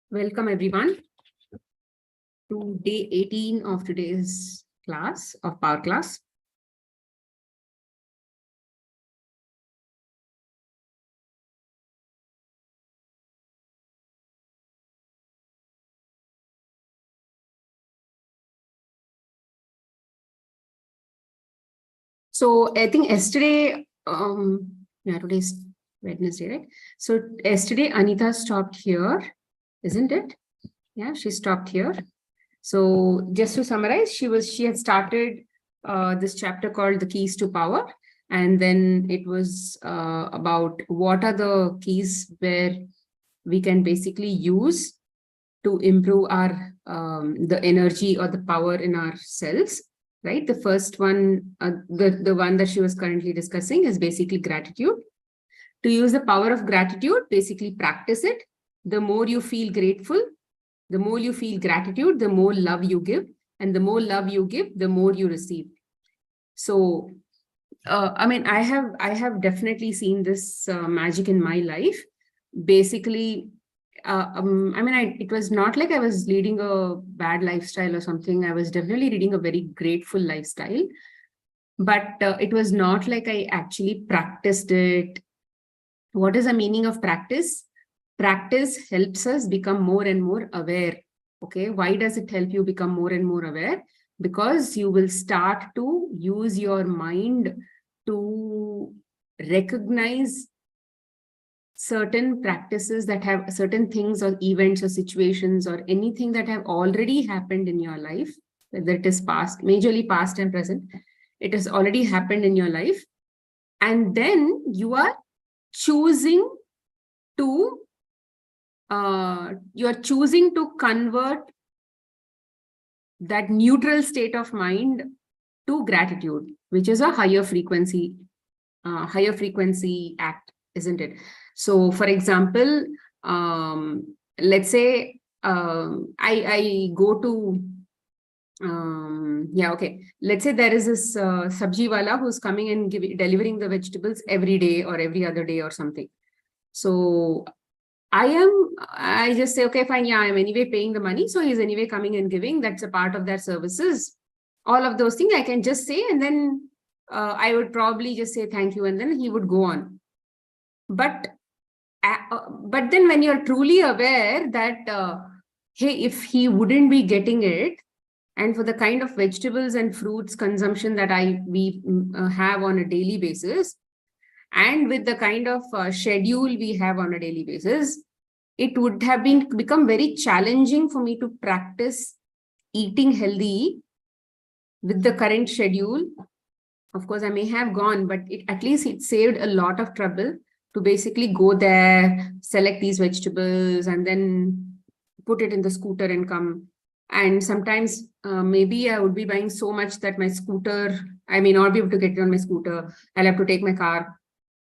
Welcome everyone to day 18 of today's class of Power Class. So I think yesterday, today's Wednesday, right? So yesterday Anita stopped here, isn't it? Yeah, she stopped here. So just to summarize, she had started this chapter called The Keys to Power. And then it was about what are the keys where we can basically use to improve our the energy or the power in our cells, right? The first one, the one that she was currently discussing is basically gratitude. To use the power of gratitude, basically practice it. The more you feel grateful, the more you feel gratitude, the more love you give, and the more love you give, the more you receive. So, I have definitely seen this magic in my life. Basically, it was not like I was leading a bad lifestyle or something. I was definitely leading a very grateful lifestyle, but it was not like I actually practiced it. What is the meaning of practice? Practice helps us become more and more aware. Okay, why does it help you become more and more aware? Because you will start to use your mind to recognize certain practices that have certain things or events or situations or anything that have already happened in your life, whether it is past, majorly past and present, it has already happened in your life. And then you are choosing to convert that neutral state of mind to gratitude, which is a higher frequency act, isn't it? So for example, let's say I go to let's say there is this sabji wala who's coming and delivering the vegetables every day or every other day or something. So I just say, okay, fine, yeah, I'm anyway paying the money, so he's anyway coming and giving, that's a part of their services. All of those things I can just say, and then I would probably just say thank you, and then he would go on. But then when you're truly aware that, hey, if he wouldn't be getting it, and for the kind of vegetables and fruits consumption that we have on a daily basis, and with the kind of schedule we have on a daily basis, it would have become very challenging for me to practice eating healthy with the current schedule. Of course, I may have gone, but at least it saved a lot of trouble to basically go there, select these vegetables, and then put it in the scooter and come. And sometimes maybe I would be buying so much that my scooter, I may not be able to get it on my scooter. I'll have to take my car.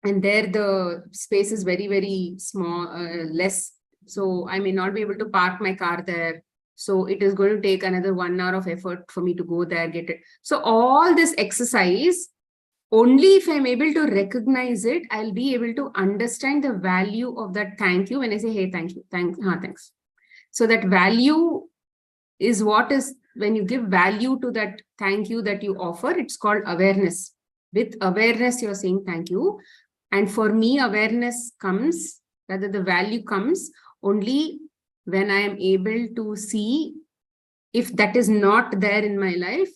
And there the space is very, very small, less. So I may not be able to park my car there. So it is going to take another 1 hour of effort for me to go there, get it. So all this exercise, only if I'm able to recognize it, I'll be able to understand the value of that thank you. When I say, hey, thank you, thanks. So that value is what is, when you give value to that thank you that you offer, it's called awareness. With awareness, you're saying thank you. And for me, awareness comes, rather the value comes only when I am able to see, if that is not there in my life,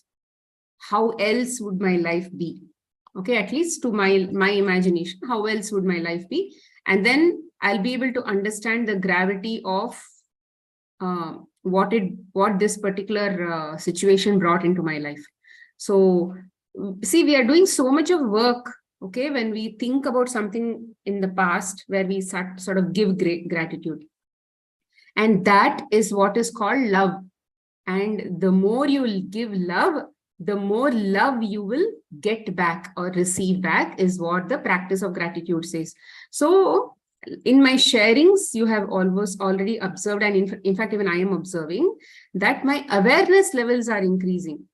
how else would my life be? Okay, at least to my imagination, how else would my life be? And then I'll be able to understand the gravity of what this particular situation brought into my life. So see, we are doing so much of work, okay, when we think about something in the past where we sort of give great gratitude. And that is what is called love. And the more you give love, the more love you will get back or receive back, is what the practice of gratitude says. So in my sharings, you have almost already observed, and in fact, even I am observing that my awareness levels are increasing.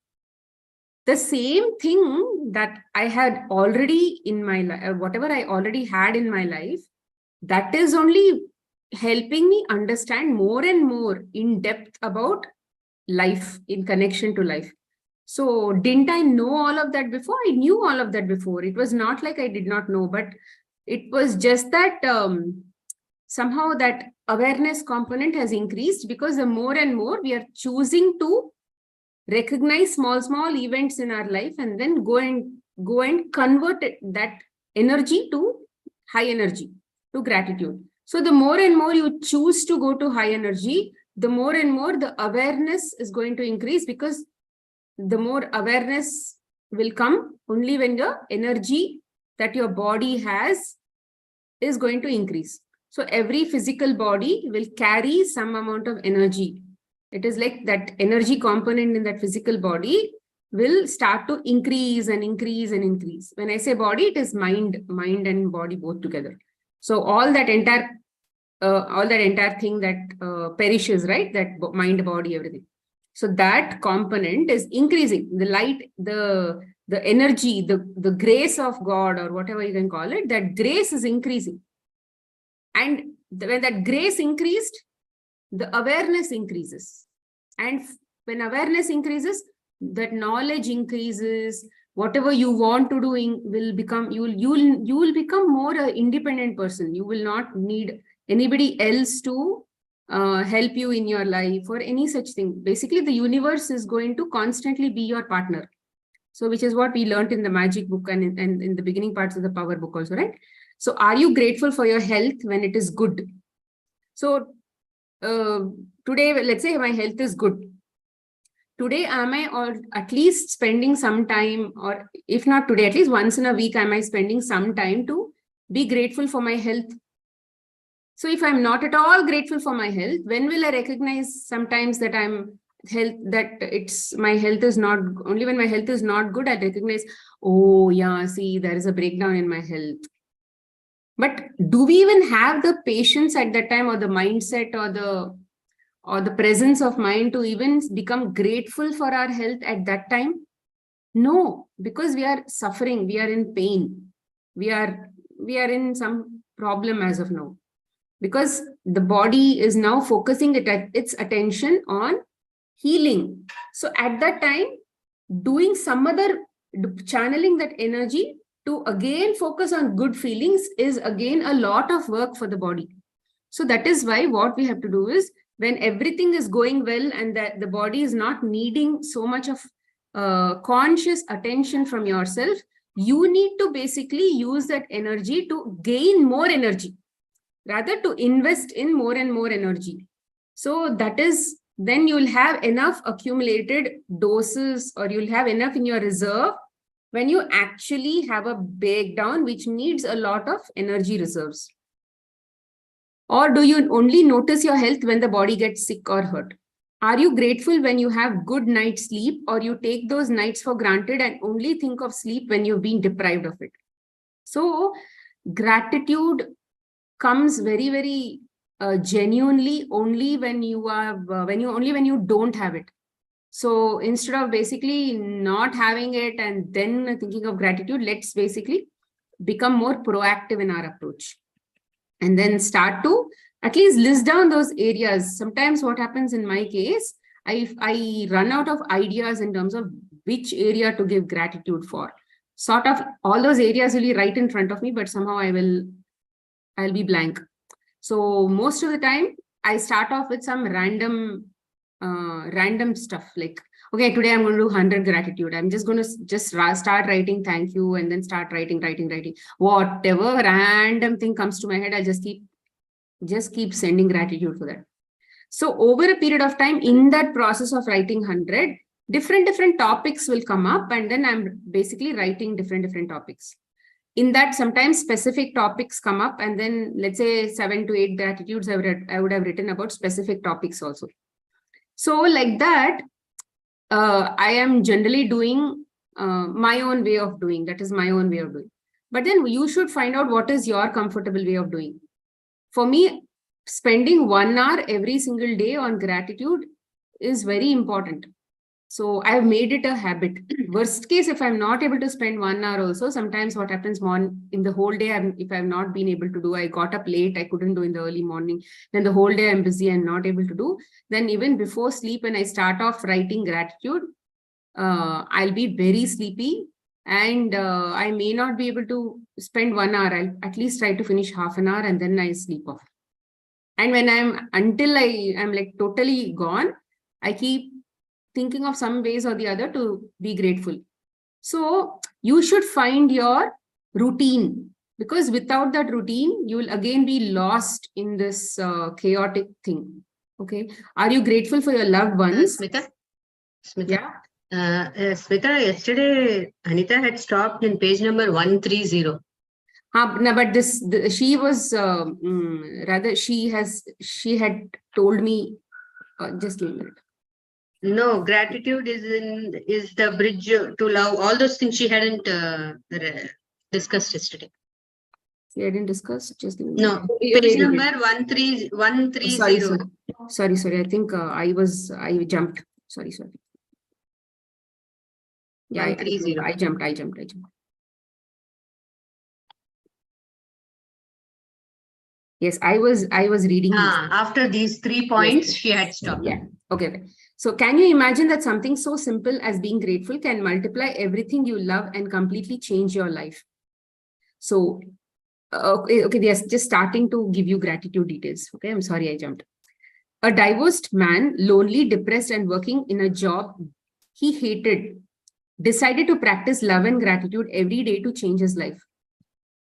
The same thing that I had already in my life, whatever I already had in my life, that is only helping me understand more and more in depth about life, in connection to life. So didn't I know all of that before? I knew all of that before. It was not like I did not know, but it was just that somehow that awareness component has increased, because the more and more we are choosing to recognize small events in our life and then go and convert that energy to high energy, to gratitude. So the more and more you choose to go to high energy, the more and more the awareness is going to increase, because the more awareness will come only when the energy that your body has is going to increase. So every physical body will carry some amount of energy. It is like that energy component in that physical body will start to increase and increase and increase. When I say body, it is mind and body both together. So all that entire thing that perishes, right? That mind, body, everything. So that component is increasing. The light, the energy, the grace of God, or whatever you can call it, that grace is increasing. And when that grace increased, the awareness increases. And when awareness increases, that knowledge increases. Whatever you want to do will become, you will become more an independent person. You will not need anybody else to help you in your life or any such thing. Basically, the universe is going to constantly be your partner. So which is what we learned in the magic book and in the beginning parts of the power book also, right? So are you grateful for your health when it is good? So today, let's say my health is good. Today, am I, or at least spending some time, or if not today, at least once in a week, am I spending some time to be grateful for my health? So if I'm not at all grateful for my health, when will I recognize sometimes that my health is not, only when my health is not good, I recognize, oh yeah, see, there is a breakdown in my health. But do we even have the patience at that time, or the mindset, or the presence of mind to even become grateful for our health at that time? No, because we are suffering, we are in pain, we are in some problem as of now, because the body is now focusing its attention on healing. So at that time, doing some other, channeling that energy to again focus on good feelings is again a lot of work for the body. So that is why what we have to do is, when everything is going well and that the body is not needing so much of conscious attention from yourself, you need to basically use that energy to gain more energy, rather to invest in more and more energy. So that is, then you'll have enough accumulated doses, or you'll have enough in your reserve when you actually have a breakdown which needs a lot of energy reserves. Or do you only notice your health when the body gets sick or hurt? Are you grateful when you have good night's sleep, or you take those nights for granted and only think of sleep when you've been deprived of it? So gratitude comes very, very genuinely only when you don't have it. So instead of basically not having it and then thinking of gratitude, let's basically become more proactive in our approach, and then start to at least list down those areas. Sometimes what happens in my case, I run out of ideas in terms of which area to give gratitude for. Sort of all those areas will be right in front of me, but somehow I'll be blank. So most of the time I start off with some random stuff, like, okay, today I'm going to do 100 gratitude. I'm just going to start writing thank you, and then start writing. Whatever random thing comes to my head, I'll just keep sending gratitude for that. So over a period of time, in that process of writing 100, different topics will come up, and then I'm basically writing different topics. In that, sometimes specific topics come up, and then let's say 7 to 8 gratitudes I would have written about specific topics also. So like that, I am generally doing my own way of doing. That is my own way of doing. But then you should find out what is your comfortable way of doing. For me, spending 1 hour every single day on gratitude is very important. So I've made it a habit. Worst case, if I'm not able to spend 1 hour also, sometimes what happens in the whole day, if I've not been able to do, I got up late, I couldn't do in the early morning, then the whole day I'm busy and not able to do, then even before sleep, when I start off writing gratitude, I'll be very sleepy, and I may not be able to spend 1 hour. I'll at least try to finish half an hour and then I sleep off. And when until I'm like totally gone, I keep thinking of some ways or the other to be grateful. So you should find your routine, because without that routine, you will again be lost in this chaotic thing. Okay. Are you grateful for your loved ones? Smita? Yeah. Smita, yesterday Anita had stopped in page number 130. No, but she was rather she had told me just a minute. No, gratitude is the bridge to love. All those things she hadn't discussed yesterday. See, I didn't discuss. Just no. Page number 130. Sorry. I think I jumped. Sorry. Yeah, I jumped. Yes, I was reading. After these 3 points, yes. She had stopped. Yeah. Okay. So can you imagine that something so simple as being grateful can multiply everything you love and completely change your life? So, okay, yes, just starting to give you gratitude details. Okay, I'm sorry I jumped. A divorced man, lonely, depressed, and working in a job he hated, decided to practice love and gratitude every day to change his life.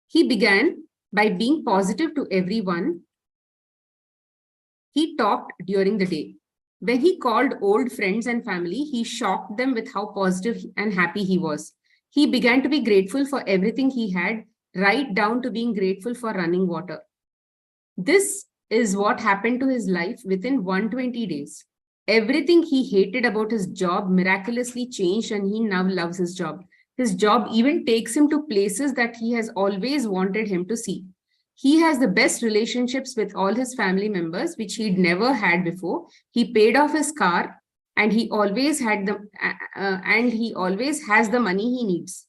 He began by being positive to everyone he talked during the day. When he called old friends and family, he shocked them with how positive and happy he was. He began to be grateful for everything he had, right down to being grateful for running water. This is what happened to his life within 120 days. Everything he hated about his job miraculously changed, and he now loves his job. His job even takes him to places that he has always wanted him to see. He has the best relationships with all his family members, which he'd never had before. He paid off his car, and he always has the money he needs.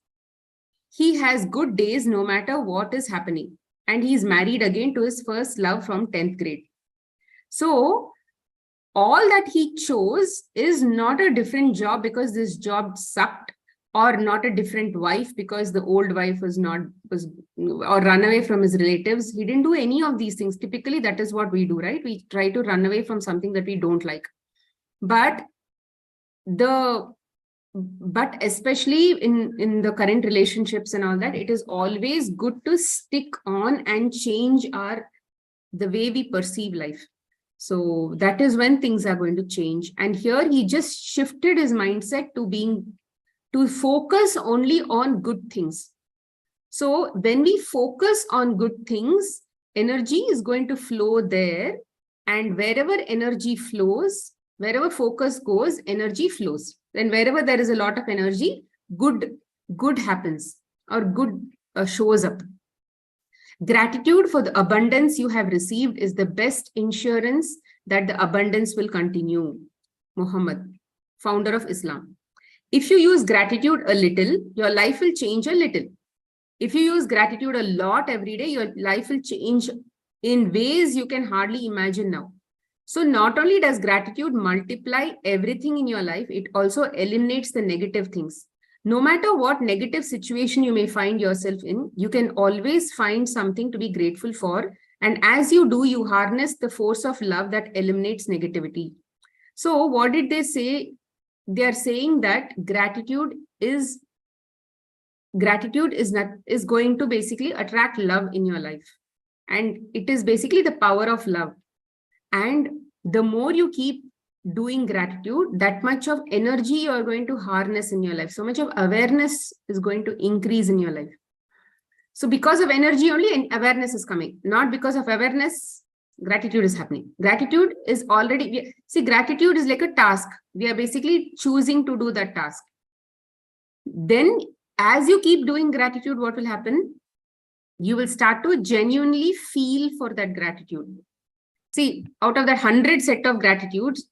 He has good days no matter what is happening. And he's married again to his first love from 10th grade. So all that he chose is not a different job because this job sucked, or not a different wife because the old wife was or run away from his relatives. He didn't do any of these things. Typically, that is what we do, right? We try to run away from something that we don't like. But especially in the current relationships and all that, it is always good to stick on and change the way we perceive life. So that is when things are going to change. And here he just shifted his mindset to focus only on good things. So when we focus on good things, energy is going to flow there. And wherever energy flows, wherever focus goes, energy flows. And wherever there is a lot of energy, good happens, or good shows up. Gratitude for the abundance you have received is the best insurance that the abundance will continue. Muhammad, founder of Islam. If you use gratitude a little, your life will change a little. If you use gratitude a lot every day, your life will change in ways you can hardly imagine now. So not only does gratitude multiply everything in your life, it also eliminates the negative things. No matter what negative situation you may find yourself in, you can always find something to be grateful for. And as you do, you harness the force of love that eliminates negativity. So what did they say? They are saying that gratitude is going to basically attract love in your life. And it is basically the power of love. And the more you keep doing gratitude, that much of energy you are going to harness in your life. So much of awareness is going to increase in your life. So because of energy only, awareness is coming. Not because of awareness, gratitude is happening. Gratitude is already, gratitude is like a task. We are basically choosing to do that task. Then as you keep doing gratitude, what will happen? You will start to genuinely feel for that gratitude. See, out of that 100 set of gratitudes,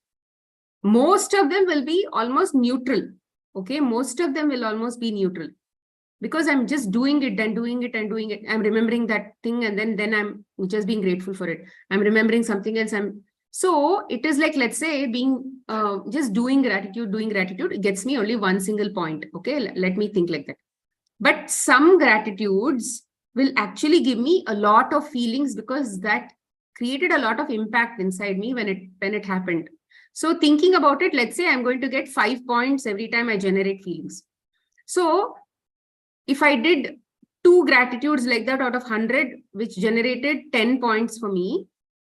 most of them will be almost neutral. Okay, most of them will almost be neutral, because I'm just doing it, then doing it and doing it. I'm remembering that thing, and then I'm just being grateful for it. I'm remembering something else. So it is like, let's say, being just doing gratitude, it gets me only one single point. Okay, let me think like that. But some gratitudes will actually give me a lot of feelings, because that created a lot of impact inside me when it happened. So thinking about it, let's say I'm going to get 5 points every time I generate feelings. So if I did 2 gratitudes like that out of 100, which generated 10 points for me,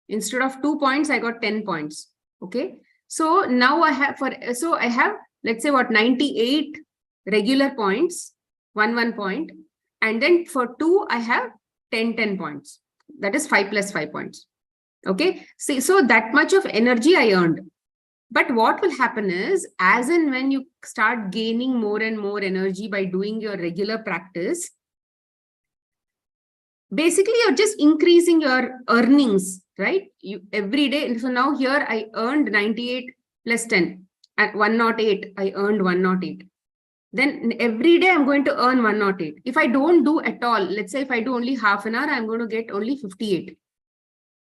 instead of 2 points, I got 10 points. Okay. So now I have, let's say 98 regular points, 1 point. And then for 2, I have 10 points. That is 5 plus 5 points. Okay. See, so that much of energy I earned. But what will happen is, as and when you start gaining more and more energy by doing your regular practice, basically you're just increasing your earnings, right? You every day. So now here I earned 98 plus 10. At 108, I earned 108. Then every day I'm going to earn 108. If I don't do at all, let's say if I do only half an hour, I'm going to get only 58.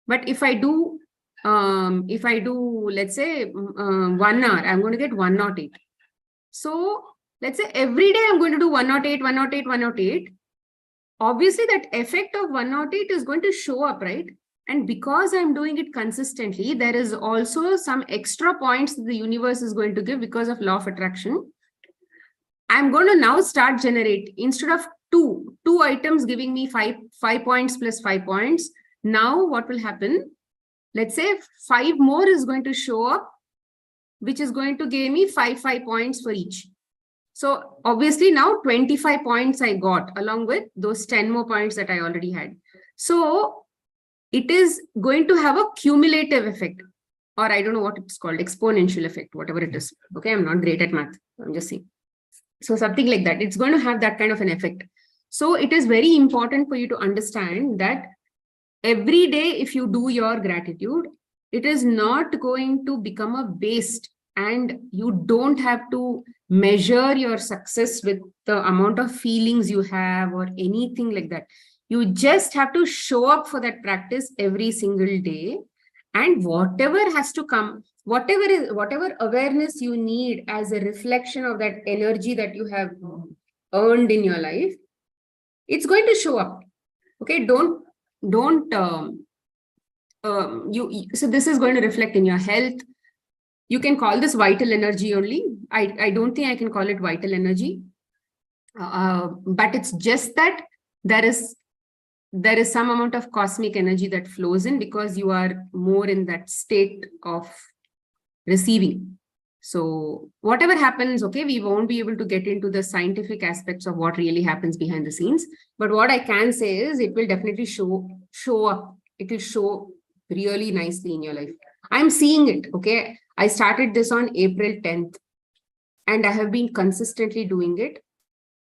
But if I do, let's say 1 hour, I'm going to get 108. So let's say every day I'm going to do 108, 108, 108. Obviously, that effect of 108 is going to show up, right? And because I'm doing it consistently, there is also some extra points that the universe is going to give because of law of attraction. I'm going to now start generate, instead of two items giving me 5 points plus 5 points. Now what will happen? Let's say 5 more is going to show up, which is going to give me 5 points for each. So obviously now 25 points I got, along with those 10 more points that I already had. So it is going to have a cumulative effect, or I don't know what it's called, exponential effect, whatever it is. Okay, I'm not great at math. I'm just saying. So something like that. It's going to have that kind of an effect. So it is very important for you to understand that every day, if you do your gratitude, it is not going to become a waste, and you don't have to measure your success with the amount of feelings you have or anything like that. You just have to show up for that practice every single day, and whatever has to come, whatever awareness you need as a reflection of that energy that you have earned in your life, it's going to show up. Okay, so this is going to reflect in your health. You can call this vital energy only. I don't think I can call it vital energy, but it's just that there is some amount of cosmic energy that flows in, because you are more in that state of receiving. So whatever happens, okay, we won't be able to get into the scientific aspects of what really happens behind the scenes. But what I can say is it will definitely show up. It will show really nicely in your life. I'm seeing it, okay? I started this on April 10th, and I have been consistently doing it.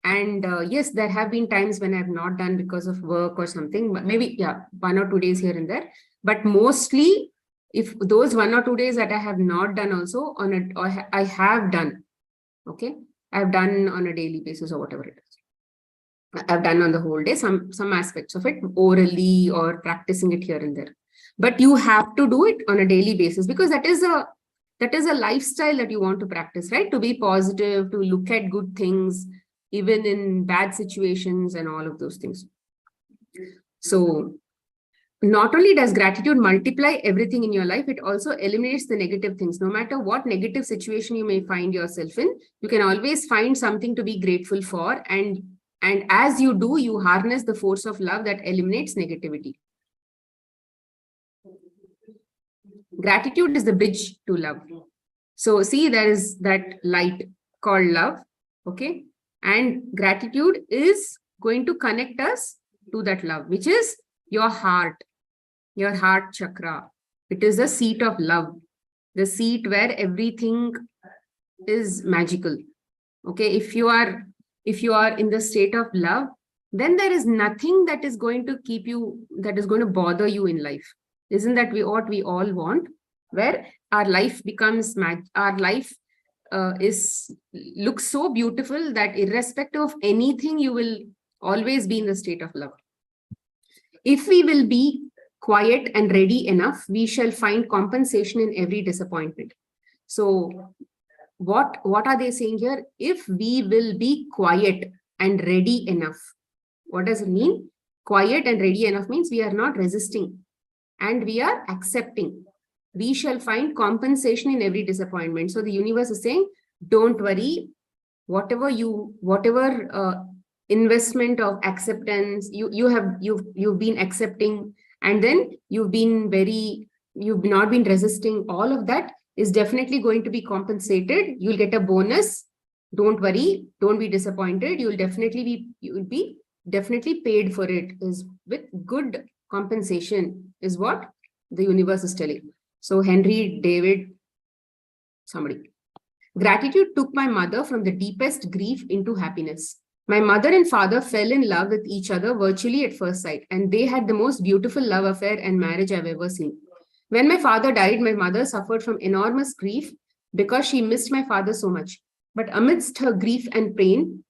And yes, there have been times when I've not done because of work or something, but maybe, yeah, 1 or 2 days here and there. But mostly, if those 1 or 2 days that I have not done also I have done, okay? I've done on a daily basis or whatever it is. I've done on the whole day, some aspects of it orally or practicing it here and there. But you have to do it on a daily basis, because that is a lifestyle that you want to practice, right? To be positive, to look at good things, even in bad situations and all of those things. So not only does gratitude multiply everything in your life, it also eliminates the negative things. No matter what negative situation you may find yourself in, you can always find something to be grateful for. And as you do, you harness the force of love that eliminates negativity. Gratitude is the bridge to love. So see, there is that light called love, okay? And gratitude is going to connect us to that love, which is your heart chakra. It is the seat of love, the seat where everything is magical. Okay, if you are in the state of love, then there is nothing that is going to bother you in life. Isn't that what we all want? where our life becomes our life looks so beautiful that irrespective of anything, you will always be in the state of love. If we will be quiet and ready enough, we shall find compensation in every disappointment. So what are they saying here? If we will be quiet and ready enough, what does it mean? Quiet and ready enough means we are not resisting and we are accepting. We shall find compensation in every disappointment. So the universe is saying, don't worry, whatever investment of acceptance you've been accepting, and then you've not been resisting, all of that is definitely going to be compensated. You'll get a bonus. Don't worry, don't be disappointed. You'll be definitely paid for it, is with good compensation, is what the universe is telling. So Henry David, somebody. Gratitude took my mother from the deepest grief into happiness. My mother and father fell in love with each other virtually at first sight, and they had the most beautiful love affair and marriage I've ever seen. When my father died, my mother suffered from enormous grief because she missed my father so much. But amidst her grief and pain,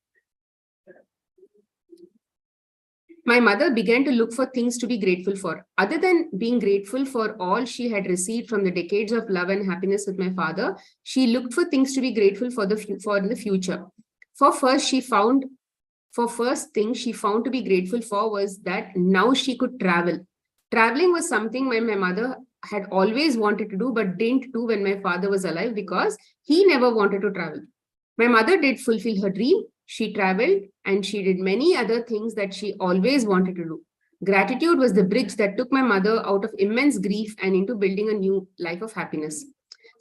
my mother began to look for things to be grateful for. Other than being grateful for all she had received from the decades of love and happiness with my father, she looked for things to be grateful for the future. First thing she found to be grateful for was that now she could travel. Traveling was something my mother had always wanted to do, but didn't do when my father was alive because he never wanted to travel. My mother did fulfill her dream. She traveled and she did many other things that she always wanted to do. Gratitude was the bridge that took my mother out of immense grief and into building a new life of happiness.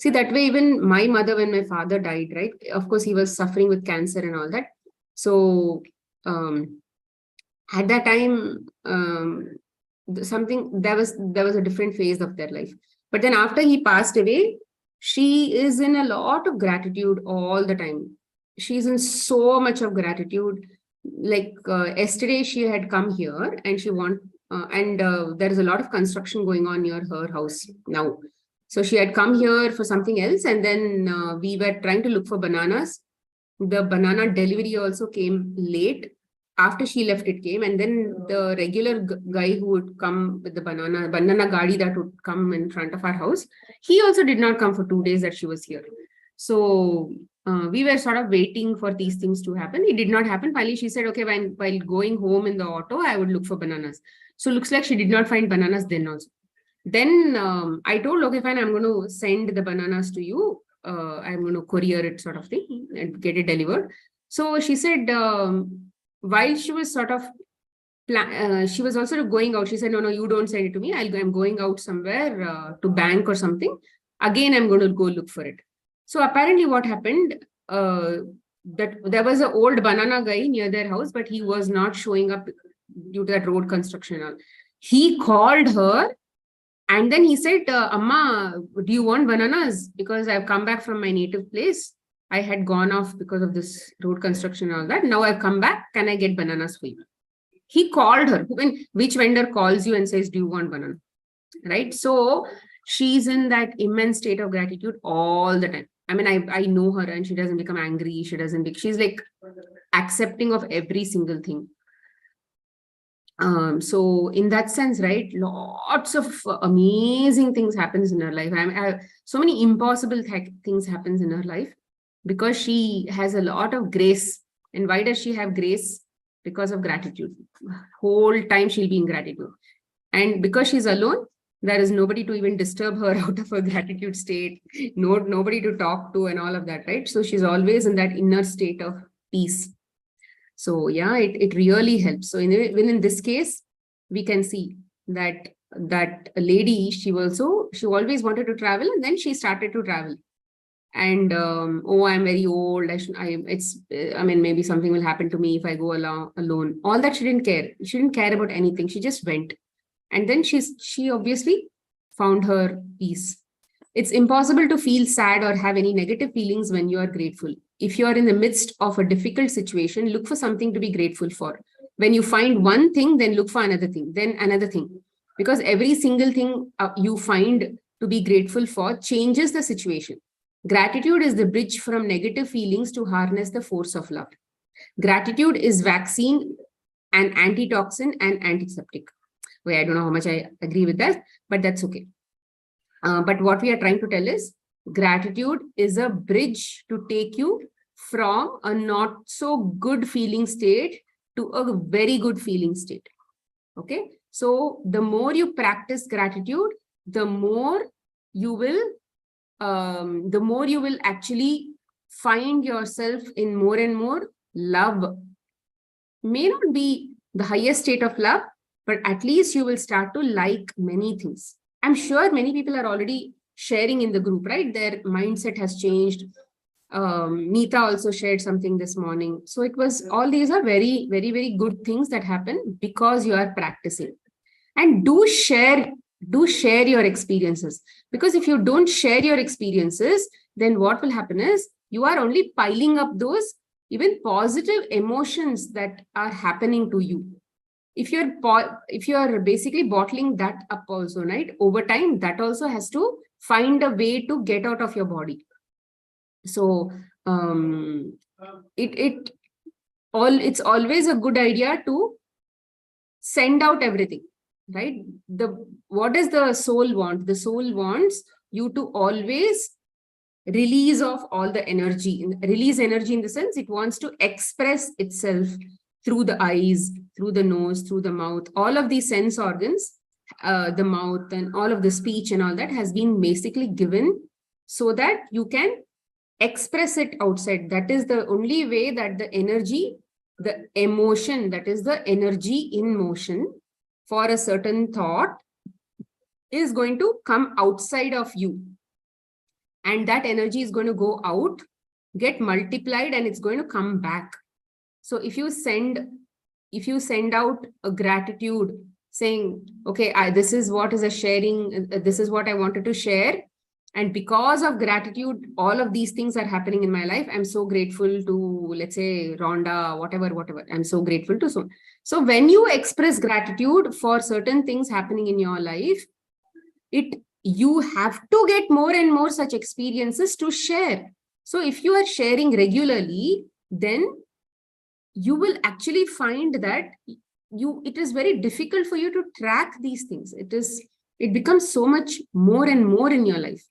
See, that way, even my mother, when my father died, right? Of course, he was suffering with cancer and all that. So at that time, there was a different phase of their life. But then after he passed away, she is in a lot of gratitude all the time. She's in so much of gratitude. Like yesterday, she had come here and there is a lot of construction going on near her house now. So she had come here for something else, and then we were trying to look for bananas. The banana delivery also came late. After she left, it came, and then the regular guy who would come with the banana gadi that would come in front of our house, he also did not come for 2 days that she was here. So we were sort of waiting for these things to happen. It did not happen. Finally, she said, okay, while going home in the auto, I would look for bananas. So looks like she did not find bananas then also. Then I told, okay, fine, I'm going to send the bananas to you. I'm going to courier it, sort of thing, and get it delivered. So she said, while she was sort of, she was also going out. She said, no, you don't send it to me. I'm going out somewhere to bank or something. Again, I'm going to go look for it. So apparently what happened, that there was an old banana guy near their house, but he was not showing up due to that road construction. He called her and then he said, Amma, do you want bananas? Because I've come back from my native place. I had gone off because of this road construction and all that. Now I've come back. Can I get bananas for you? He called her. Which vendor calls you and says, do you want banana? Right? So she's in that immense state of gratitude all the time. I mean, I know her and she doesn't become angry. She's like accepting of every single thing. So in that sense, right, lots of amazing things happens in her life. So many impossible things happens in her life because she has a lot of grace. And why does she have grace? Because of gratitude. Whole time she'll be in gratitude. And because she's alone, there is nobody to even disturb her out of her gratitude state, nobody to talk to and all of that, right? So she's always in that inner state of peace. So yeah, it really helps. So in this case, we can see that lady, she always wanted to travel, and then she started to travel. And I'm very old. Maybe something will happen to me if I go alone. All that she didn't care. She didn't care about anything. She just went. And then she obviously found her peace. It's impossible to feel sad or have any negative feelings when you are grateful. If you are in the midst of a difficult situation, look for something to be grateful for. When you find one thing, then look for another thing, then another thing. Because every single thing you find to be grateful for changes the situation. Gratitude is the bridge from negative feelings to harness the force of love. Gratitude is vaccine and antitoxin and antiseptic. Well, I don't know how much I agree with that, but that's okay. But what we are trying to tell is gratitude is a bridge to take you from a not so good feeling state to a very good feeling state. Okay. So the more you practice gratitude, the more you will actually find yourself in more and more love. May not be the highest state of love, but at least you will start to like many things. I'm sure many people are already sharing in the group, right? Their mindset has changed. Neeta also shared something this morning. So it was, all these are very, very, very good things that happen because you are practicing. And do share your experiences. Because if you don't share your experiences, then what will happen is you are only piling up those even positive emotions that are happening to you. If you're basically bottling that up also, right? Over time, that also has to find a way to get out of your body. So it's always a good idea to send out everything, right? What does the soul want? The soul wants you to always release of all the energy. Release energy in the sense it wants to express itself through the eyes, through the nose, through the mouth. All of these sense organs, the mouth and all of the speech and all that has been basically given so that you can express it outside. That is the only way that the energy, the emotion, that is the energy in motion for a certain thought is going to come outside of you. And that energy is going to go out, get multiplied, and it's going to come back. So if you send out a gratitude saying, okay, this is what is a sharing, this is what I wanted to share. And because of gratitude, all of these things are happening in my life. I'm so grateful to, let's say, Rhonda, whatever. I'm so grateful to. So when you express gratitude for certain things happening in your life, you have to get more and more such experiences to share. So if you are sharing regularly, then you will actually find that it is very difficult for you to track these things. It becomes so much more and more in your life.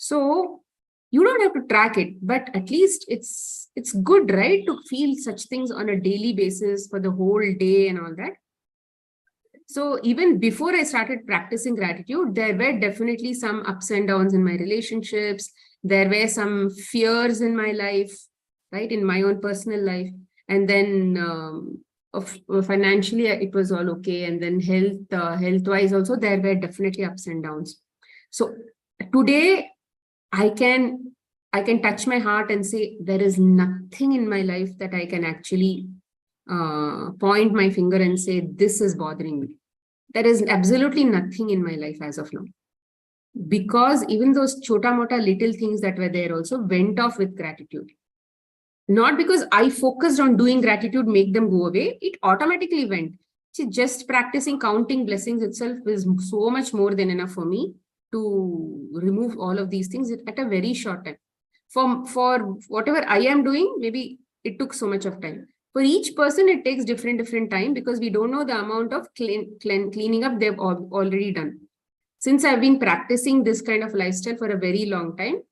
So you don't have to track it, but at least it's good, right? To feel such things on a daily basis for the whole day and all that. So even before I started practicing gratitude, there were definitely some ups and downs in my relationships. There were some fears in my life, right? In my own personal life. And then financially, it was all okay. And then health-wise also, there were definitely ups and downs. So today, I can touch my heart and say, there is nothing in my life that I can actually point my finger and say, this is bothering me. There is absolutely nothing in my life as of now. Because even those chota-mota little things that were there also went off with gratitude. Not because I focused on doing gratitude, make them go away. It automatically went. See, just practicing counting blessings itself is so much more than enough for me to remove all of these things at a very short time. For whatever I am doing, maybe it took so much of time. For each person, it takes different time because we don't know the amount of cleaning up they've already done. Since I've been practicing this kind of lifestyle for a very long time,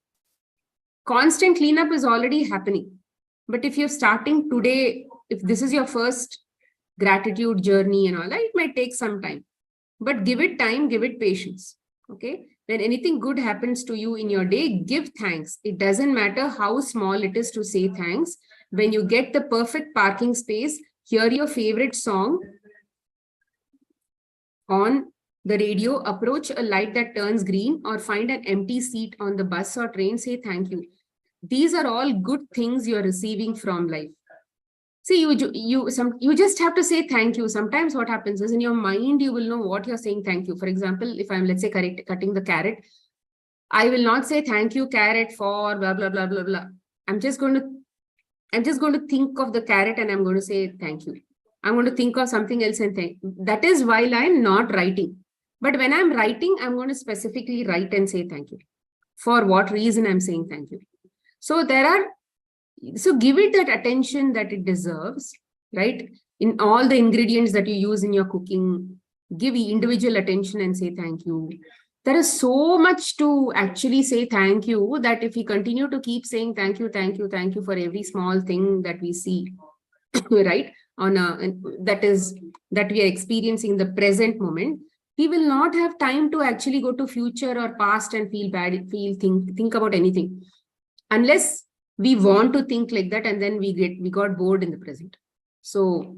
constant cleanup is already happening. But if you're starting today, if this is your first gratitude journey and all that, it might take some time. But give it time, give it patience. Okay. When anything good happens to you in your day, give thanks. It doesn't matter how small it is to say thanks. When you get the perfect parking space, hear your favorite song on the radio, approach a light that turns green, or find an empty seat on the bus or train, say thank you. These are all good things you're receiving from life. See, you just have to say thank you. Sometimes what happens is in your mind, you will know what you're saying thank you. For example, if I'm, let's say, cutting the carrot, I will not say thank you, carrot, for blah, blah, blah, blah, blah. I'm just going to think of the carrot and I'm going to say thank you. I'm going to think of something else and thank. That is while I'm not writing. But when I'm writing, I'm going to specifically write and say thank you. For what reason I'm saying thank you. So give it that attention that it deserves, right? In all the ingredients that you use in your cooking, give individual attention and say thank you. There is so much to actually say thank you that if we continue to keep saying thank you, thank you, thank you for every small thing that we see, right? That we are experiencing in the present moment, we will not have time to actually go to future or past and feel bad, think about anything, unless we want to think like that, and then we got bored in the present. So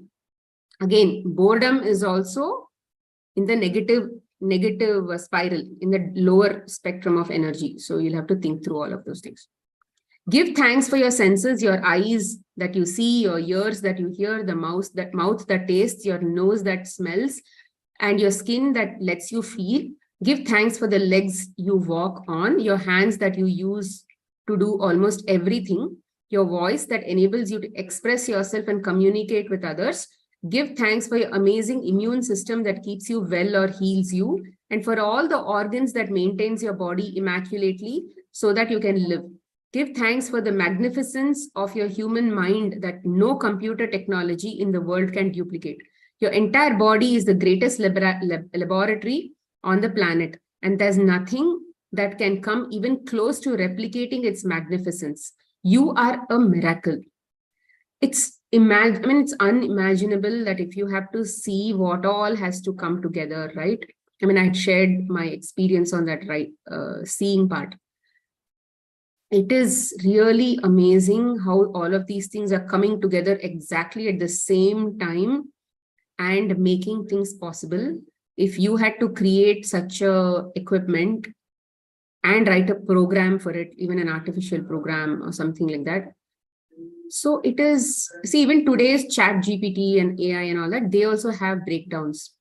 again, boredom is also in the negative spiral, in the lower spectrum of energy. So you'll have to think through all of those things. Give thanks for your senses, your eyes that you see, your ears that you hear, the mouth that tastes, your nose that smells, and your skin that lets you feel. Give thanks for the legs you walk on, your hands that you use to do almost everything, your voice that enables you to express yourself and communicate with others. Give thanks for your amazing immune system that keeps you well or heals you, and for all the organs that maintains your body immaculately so that you can live. Give thanks for the magnificence of your human mind that no computer technology in the world can duplicate. Your entire body is the greatest laboratory on the planet, and there's nothing that can come even close to replicating its magnificence. You are a miracle. It's unimaginable that if you have to see what all has to come together, right? I mean, I shared my experience on that, right? Seeing part. It is really amazing how all of these things are coming together exactly at the same time and making things possible. If you had to create such a equipment and write a program for it, even an artificial program or something like that. So it is, see, even today's ChatGPT and AI and all that, they also have breakdowns.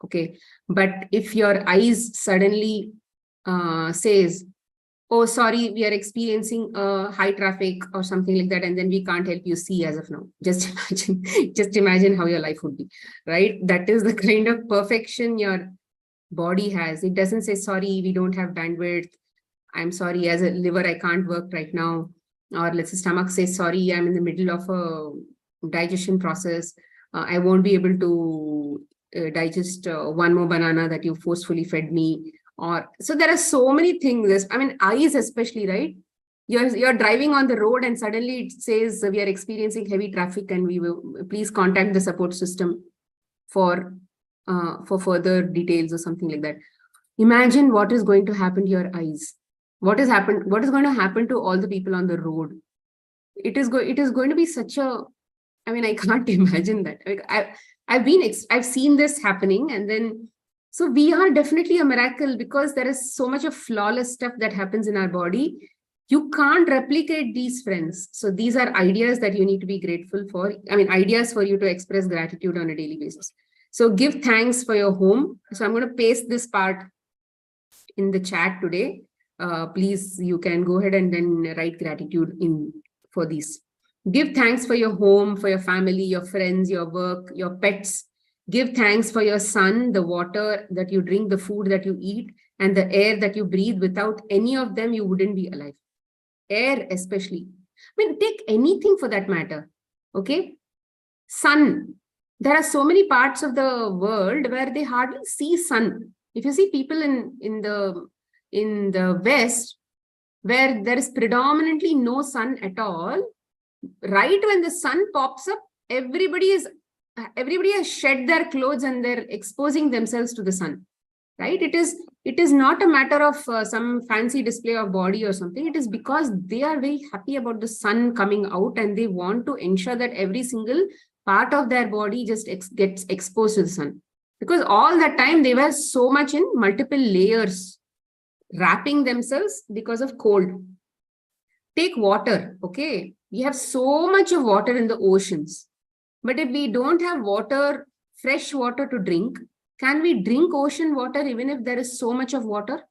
Okay. But if your eyes suddenly says, oh, sorry, we are experiencing high traffic or something like that, and then we can't help you see as of now. Just imagine how your life would be, right? That is the kind of perfection your body has. It doesn't say, sorry, we don't have bandwidth. I'm sorry, as a liver, I can't work right now. Or let's say stomach says, sorry, I'm in the middle of a digestion process. I won't be able to digest one more banana that you forcefully fed me. Or so there are so many things. I mean, eyes especially, right? You're driving on the road and suddenly it says we are experiencing heavy traffic and we will please contact the support system for further details or something like that. Imagine what is going to happen to your eyes. What is going to happen to all the people on the road? It is going to be such a, I mean, I can't imagine that. Like, I've seen this happening, and then so we are definitely a miracle because there is so much of flawless stuff that happens in our body. You can't replicate these, friends. So these are ideas that you need to be grateful for. I mean, ideas for you to express gratitude on a daily basis. So give thanks for your home. So I'm going to paste this part in the chat today. Please, you can go ahead and then write gratitude in for these. Give thanks for your home, for your family, your friends, your work, your pets. Give thanks for your sun, the water that you drink, the food that you eat, and the air that you breathe. Without any of them, you wouldn't be alive. Air especially. I mean, take anything for that matter. Okay. Sun. There are so many parts of the world where they hardly see sun. If you see people in the West, where there is predominantly no sun at all, right when the sun pops up, everybody has shed their clothes and they're exposing themselves to the sun, right? It is not a matter of some fancy display of body or something. It is because they are very happy about the sun coming out and they want to ensure that every single part of their body just gets exposed to the sun. Because all that time they were so much in multiple layers, wrapping themselves because of cold. Take water, okay? We have so much of water in the oceans. But if we don't have water, fresh water to drink, can we drink ocean water even if there is so much of water?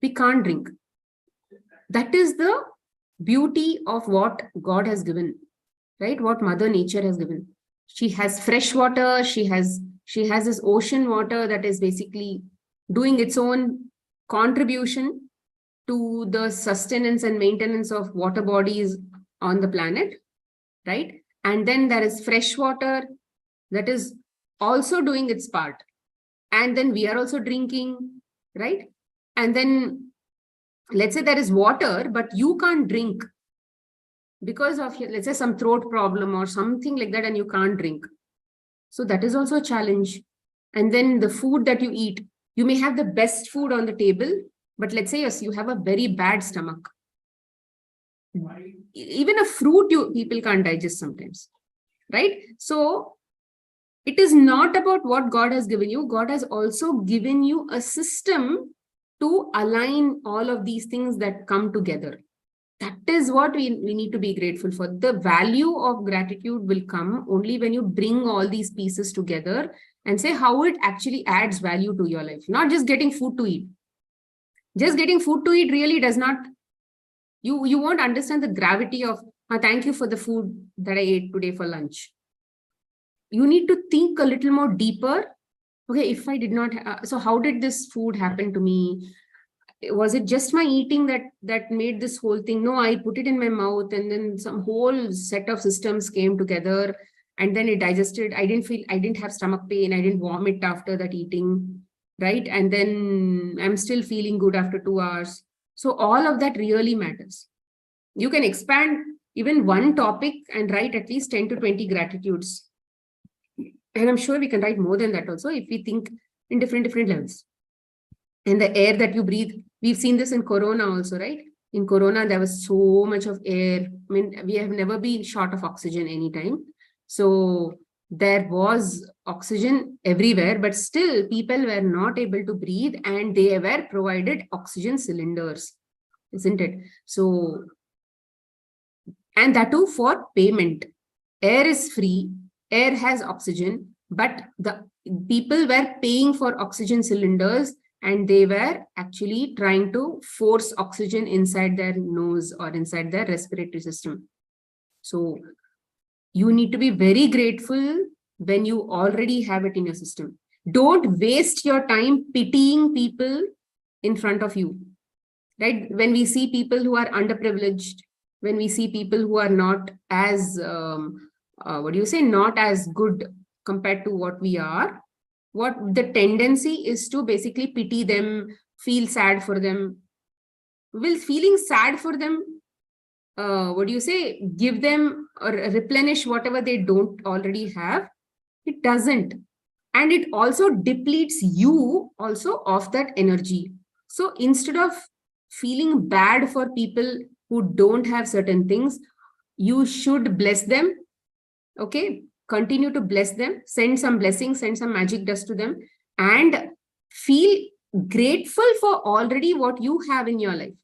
We can't drink. That is the beauty of what God has given, right? What Mother Nature has given. She has fresh water. She has this ocean water that is basically doing its own contribution to the sustenance and maintenance of water bodies on the planet, right? And then there is fresh water that is also doing its part. And then we are also drinking, right? And then let's say there is water, but you can't drink because of, let's say, some throat problem or something like that, and you can't drink. So that is also a challenge. And then the food that you eat, you may have the best food on the table, but let's say, yes, you have a very bad stomach. Even a fruit, people can't digest sometimes, right? So it is not about what God has given you. God has also given you a system to align all of these things that come together. That is what we need to be grateful for. The value of gratitude will come only when you bring all these pieces together and say how it actually adds value to your life. Not just getting food to eat. Just getting food to eat really does not, you won't understand the gravity of, thank you for the food that I ate today for lunch. You need to think a little more deeper. Okay, if I did not, so how did this food happen to me? Was it just my eating that made this whole thing? No, I put it in my mouth and then some whole set of systems came together and then it digested. I didn't have stomach pain. I didn't vomit after that eating, right? And then I'm still feeling good after 2 hours. So all of that really matters. You can expand even one topic and write at least 10 to 20 gratitudes. And I'm sure we can write more than that also if we think in different levels. And the air that you breathe, we've seen this in Corona also, right? In Corona, there was so much of air. I mean, we have never been short of oxygen anytime. So there was oxygen everywhere, but still people were not able to breathe and they were provided oxygen cylinders, isn't it? So, and that too for payment. Air is free, air has oxygen, but the people were paying for oxygen cylinders and they were actually trying to force oxygen inside their nose or inside their respiratory system. So you need to be very grateful when you already have it in your system. Don't waste your time pitying people in front of you, right? When we see people who are underprivileged, when we see people who are not as, not as good compared to what we are, what the tendency is to basically pity them, feel sad for them. Will feeling sad for them, give them or replenish whatever they don't already have? It doesn't. And it also depletes you also of that energy. So instead of feeling bad for people who don't have certain things, you should bless them. Okay, continue to bless them, send some blessings, send some magic dust to them, and feel grateful for already what you have in your life.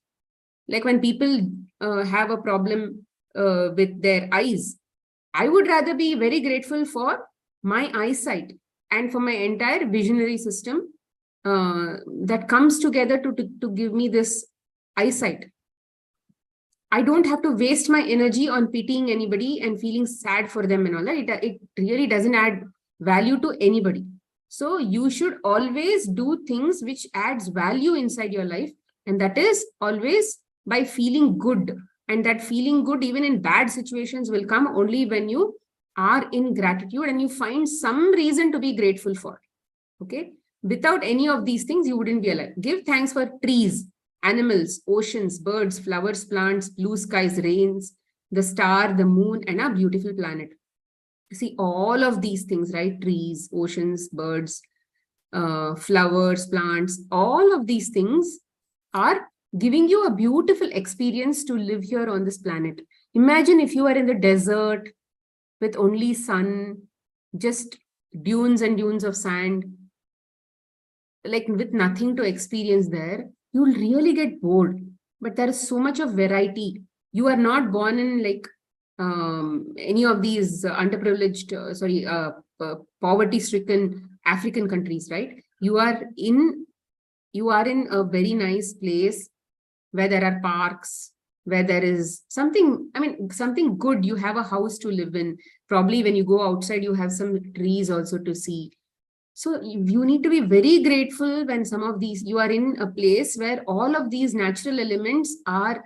Like when people have a problem with their eyes, I would rather be very grateful for my eyesight and for my entire visionary system that comes together to give me this eyesight. I don't have to waste my energy on pitying anybody and feeling sad for them and all that. It really doesn't add value to anybody. So you should always do things which adds value inside your life. And that is always by feeling good. And that feeling good, even in bad situations, will come only when you are in gratitude and you find some reason to be grateful for. Okay. Without any of these things, you wouldn't be alive. Give thanks for trees, animals, oceans, birds, flowers, plants, blue skies, rains, the star, the moon, and our beautiful planet. See, all of these things, right? Trees, oceans, birds, flowers, plants, all of these things are giving you a beautiful experience to live here on this planet. Imagine if you are in the desert with only sun, just dunes and dunes of sand, like with nothing to experience there, you'll really get bored. But there is so much of variety. You are not born in like any of these underprivileged, poverty-stricken African countries, right? You are in a very nice place where there are parks, where there is something, something good. You have a house to live in. Probably when you go outside, you have some trees also to see. So you need to be very grateful when some of these, you are in a place where all of these natural elements are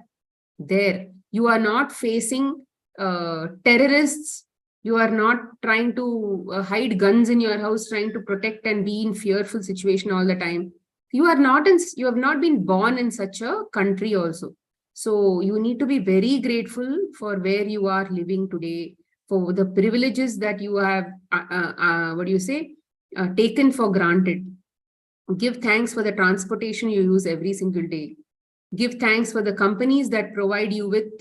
there. You are not facing terrorists. You are not trying to hide guns in your house, trying to protect and be in fearful situation all the time. You are not in, you have not been born in such a country also. So you need to be very grateful for where you are living today, for the privileges that you have, what do you say, taken for granted. Give thanks for the transportation you use every single day. Give thanks for the companies that provide you with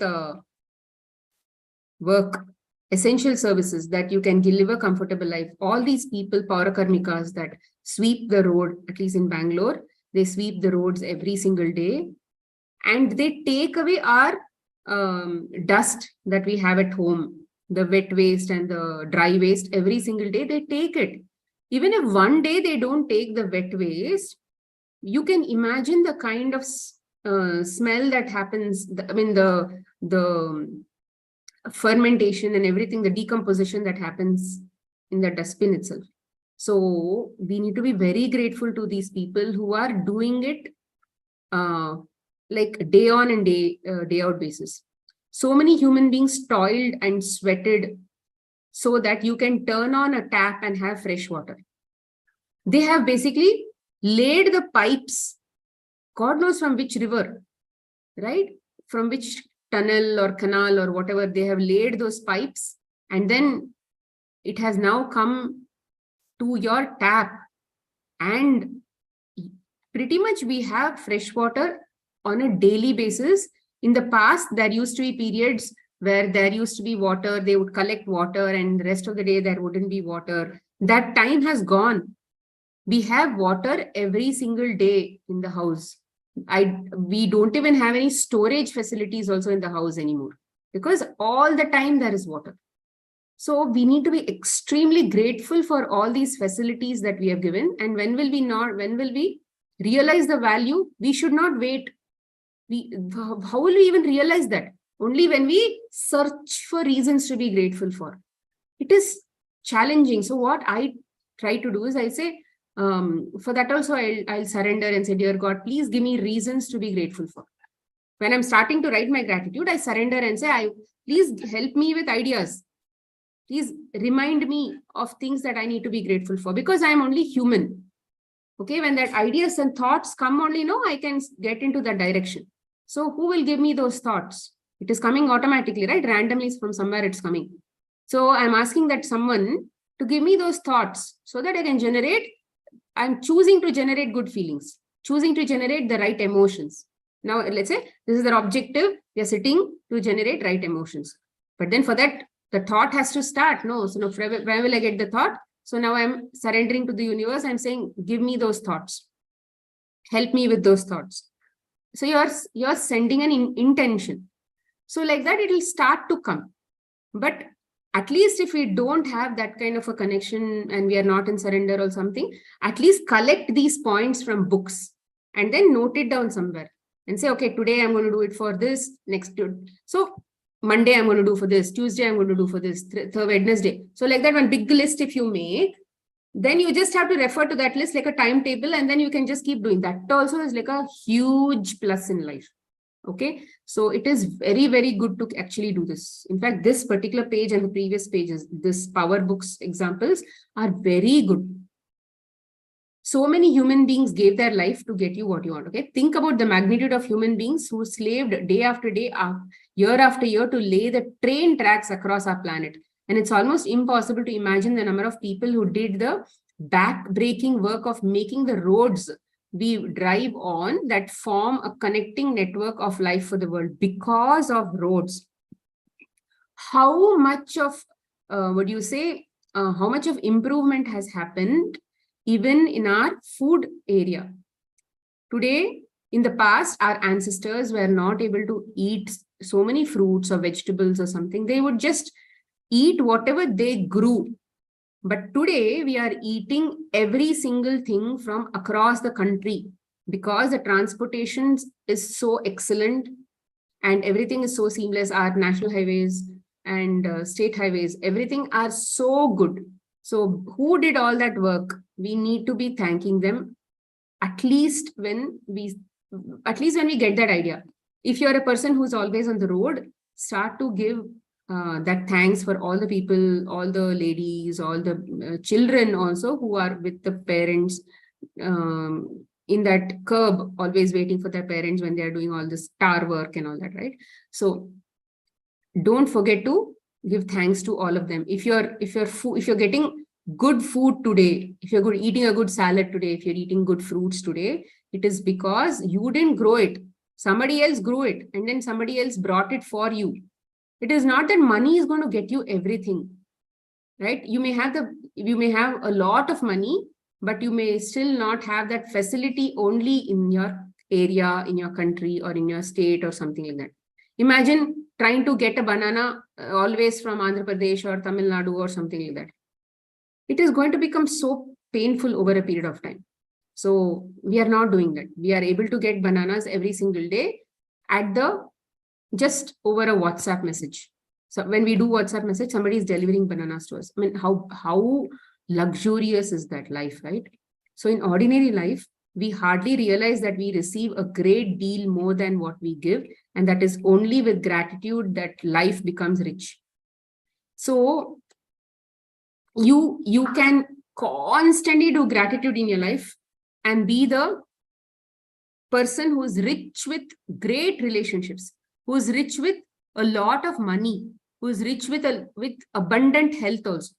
work, essential services that you can live a comfortable life. All these people, Paurakarmikas, that sweep the road, at least in Bangalore, they sweep the roads every single day, and they take away our dust that we have at home, the wet waste and the dry waste. Every single day they take it. Even if one day they don't take the wet waste, you can imagine the kind of smell that happens. I mean, the fermentation and everything, the decomposition that happens in the dustbin itself. So we need to be very grateful to these people who are doing it like day on and day out basis. So many human beings toiled and sweated so that you can turn on a tap and have fresh water. They have basically laid the pipes, God knows from which river, right? From which tunnel or canal or whatever, they have laid those pipes, and then it has now come to your tap, and pretty much we have fresh water on a daily basis. In the past, there used to be periods where there used to be water, they would collect water, and the rest of the day there wouldn't be water. That time has gone. We have water every single day in the house. We don't even have any storage facilities also in the house anymore, because all the time there is water. So we need to be extremely grateful for all these facilities that we have given. And when will we realize the value? We should not wait. How will we even realize that? Only when we search for reasons to be grateful for. It is challenging. So what I try to do is I say, for that also I'll surrender and say, dear God, please give me reasons to be grateful for. When I'm starting to write my gratitude, I surrender and say, please help me with ideas. Please remind me of things that I need to be grateful for, because I'm only human. Okay, when that ideas and thoughts come only, I can get into that direction. So who will give me those thoughts? It is coming automatically, right? Randomly from somewhere it's coming. So I'm asking that someone to give me those thoughts so that I can generate. I'm choosing to generate good feelings, choosing to generate the right emotions. Now, let's say this is their objective. We are sitting to generate right emotions. But then for that, the thought has to start. No, so where will I get the thought? So now I'm surrendering to the universe. I'm saying, give me those thoughts. Help me with those thoughts. So you're sending an intention. So like that, it will start to come. But at least if we don't have that kind of a connection and we are not in surrender or something, at least collect these points from books and then note it down somewhere and say, okay, today I'm going to do it for this, so Monday I'm going to do for this, Tuesday I'm going to do for this, Wednesday. So like that, one big list if you make, then you just have to refer to that list like a timetable, and then you can just keep doing that. Also is like a huge plus in life. Okay, so it is very, very good to actually do this. In fact, this particular page and the previous pages, this Power Books examples are very good. So many human beings gave their life to get you what you want. Okay, think about the magnitude of human beings who slaved day after day, year after year to lay the train tracks across our planet. And it's almost impossible to imagine the number of people who did the back-breaking work of making the roads we drive on that form a connecting network of life for the world because of roads. How much of, how much of improvement has happened even in our food area. Today, in the past, our ancestors were not able to eat so many fruits or vegetables or something. They would just eat whatever they grew. But today we are eating every single thing from across the country because the transportation is so excellent and everything is so seamless. Our national highways and state highways, everything are so good. So who did all that work? We need to be thanking them at least when we get that idea. If you're a person who's always on the road, start to give that thanks for all the people, all the ladies, all the children also who are with the parents in that curb, always waiting for their parents when they are doing all this tar work and all that, right? So don't forget to give thanks to all of them. If you're getting good food today, if you're eating a good salad today, if you're eating good fruits today, it is because you didn't grow it. Somebody else grew it, and then somebody else brought it for you. It is not that money is going to get you everything, right? You may have a lot of money, but you may still not have that facility only in your area, in your country, or in your state, or something like that. Imagine trying to get a banana always from Andhra Pradesh or Tamil Nadu or something like that. It is going to become so painful over a period of time. So we are not doing that. We are able to get bananas every single day at just over a WhatsApp message. So when we do WhatsApp message, somebody is delivering bananas to us. I mean, how luxurious is that life, right? So in ordinary life, we hardly realize that we receive a great deal more than what we give. And that is only with gratitude that life becomes rich. So you can constantly do gratitude in your life and be the person who is rich with great relationships, who is rich with a lot of money, who is rich with abundant health also,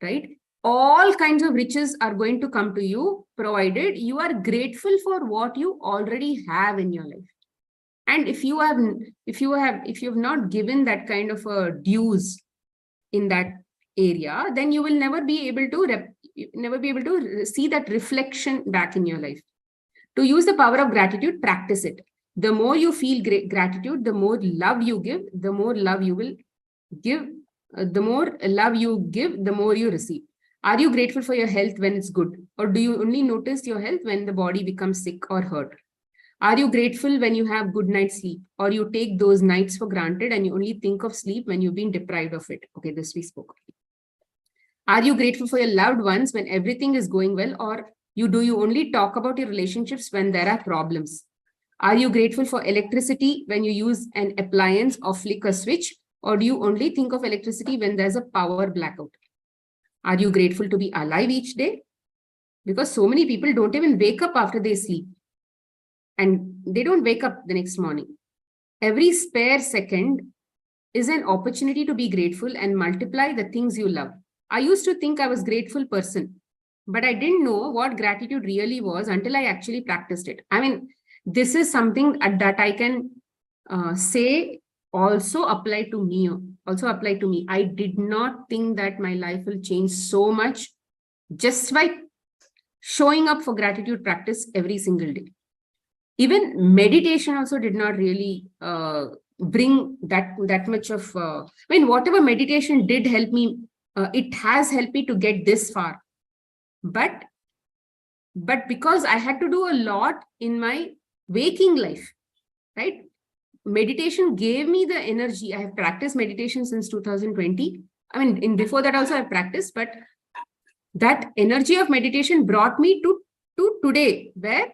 right? All kinds of riches are going to come to you, provided you are grateful for what you already have in your life. And if you have not given that kind of a dues in that area, then you will never be able to see that reflection back in your life. To use the power of gratitude, practice it. The more you feel gratitude, the more love you give, the more love you will give. The more love you give, the more you receive. Are you grateful for your health when it's good? Or do you only notice your health when the body becomes sick or hurt? Are you grateful when you have good night's sleep? Or you take those nights for granted and you only think of sleep when you've been deprived of it? Okay, this we spoke. Are you grateful for your loved ones when everything is going well? Or do you only talk about your relationships when there are problems? Are you grateful for electricity when you use an appliance or flick a switch? Or do you only think of electricity when there's a power blackout? Are you grateful to be alive each day? Because so many people don't even wake up after they sleep. And they don't wake up the next morning. Every spare second is an opportunity to be grateful and multiply the things you love. I used to think I was a grateful person, but I didn't know what gratitude really was until I actually practiced it. I mean, this is something that I can say also apply to me. I did not think that my life will change so much just by showing up for gratitude practice every single day. Even meditation also did not really bring that much of, whatever meditation did help me, it has helped me to get this far. But because I had to do a lot in my waking life, right? Meditation gave me the energy. I have practiced meditation since 2020. I mean, before that also I practiced, but that energy of meditation brought me to today, where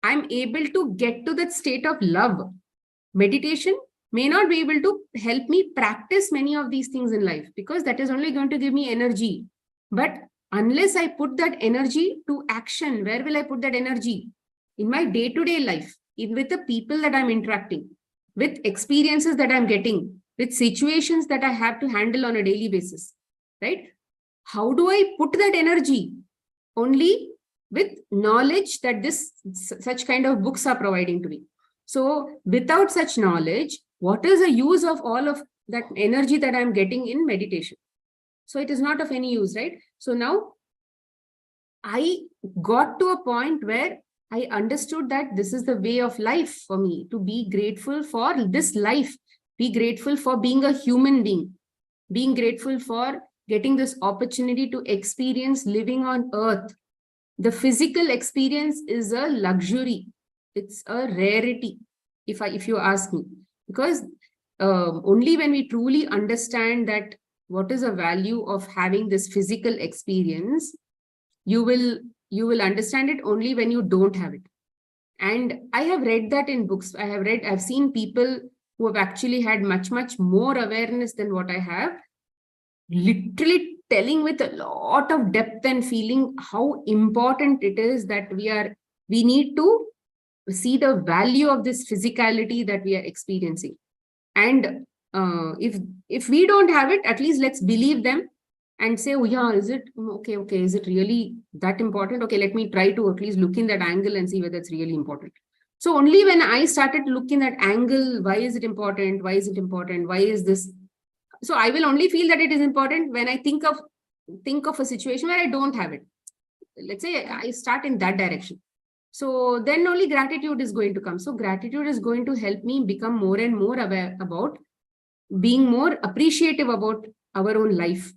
I'm able to get to that state of love. Meditation may not be able to help me practice many of these things in life, because that is only going to give me energy. But unless I put that energy to action, where will I put that energy? In my day-to-day life, with the people that I'm interacting, with experiences that I'm getting, with situations that I have to handle on a daily basis, right? How do I put that energy? Only with knowledge that such kind of books are providing to me. So without such knowledge, what is the use of all of that energy that I'm getting in meditation? So it is not of any use, right? So now I got to a point where I understood that this is the way of life for me, to be grateful for this life, be grateful for being a human being, being grateful for getting this opportunity to experience living on earth. The physical experience is a luxury. It's a rarity, if you ask me, because only when we truly understand that what is the value of having this physical experience, you will understand it only when you don't have it. And I have read that in books. I've seen people who have actually had much, much more awareness than what I have, literally telling with a lot of depth and feeling how important it is that we need to see the value of this physicality that we are experiencing. And if we don't have it, at least let's believe them and say, oh yeah, is it okay, is it really that important? Okay, let me try to at least look in that angle and see whether it's really important. So only when I started looking at angle, why is it important? Why is it important? Why is this? So I will only feel that it is important when I think of a situation where I don't have it. Let's say I start in that direction. So then only gratitude is going to come. So gratitude is going to help me become more and more aware about being more appreciative about our own life.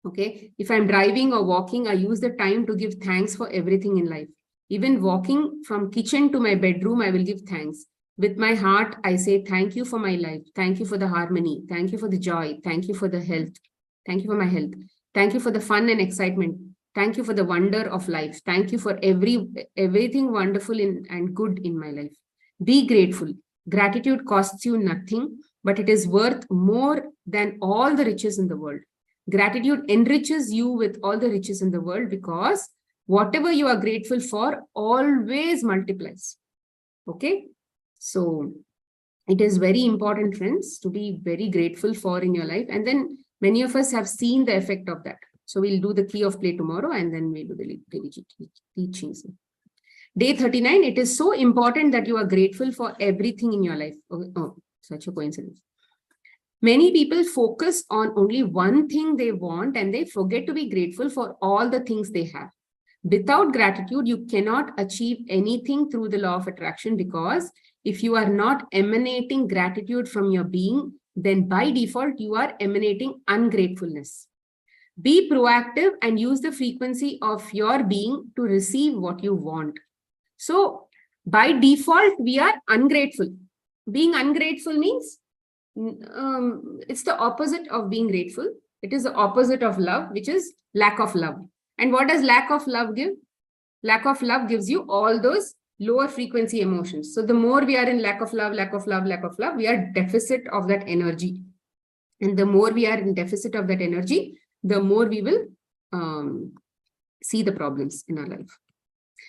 Okay. If I'm driving or walking, I use the time to give thanks for everything in life. Even walking from kitchen to my bedroom, I will give thanks. With my heart, I say, thank you for my life. Thank you for the harmony. Thank you for the joy. Thank you for the health. Thank you for my health. Thank you for the fun and excitement. Thank you for the wonder of life. Thank you for everything wonderful and good in my life. Be grateful. Gratitude costs you nothing, but it is worth more than all the riches in the world. Gratitude enriches you with all the riches in the world, because whatever you are grateful for always multiplies. Okay. So it is very important, friends, to be very grateful for in your life. And then many of us have seen the effect of that. So we'll do the key of play tomorrow, and then we'll do the teachings. Day 39, it is so important that you are grateful for everything in your life. Oh, such a coincidence. Many people focus on only one thing they want, and they forget to be grateful for all the things they have. Without gratitude, you cannot achieve anything through the law of attraction, because if you are not emanating gratitude from your being, then by default, you are emanating ungratefulness. Be proactive and use the frequency of your being to receive what you want. So by default, we are ungrateful. Being ungrateful means it's the opposite of being grateful. It is the opposite of love, which is lack of love. And what does lack of love give? Lack of love gives you all those lower frequency emotions. So the more we are in lack of love, we are deficit of that energy. And the more we are in deficit of that energy, the more we will see the problems in our life.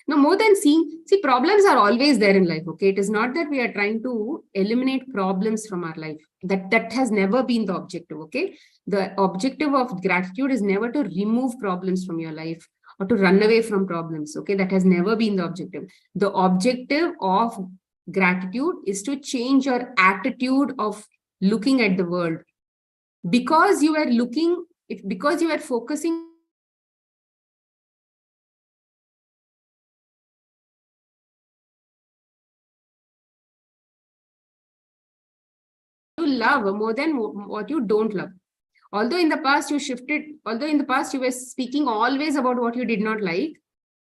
Now, more than see, problems are always there in life. Okay, it is not that we are trying to eliminate problems from our life. That has never been the objective. Okay, the objective of gratitude is never to remove problems from your life or to run away from problems. Okay, that has never been the objective. The objective of gratitude is to change your attitude of looking at the world, because you are looking. Because you are focusing you love more than what you don't love. Although in the past you were speaking always about what you did not like,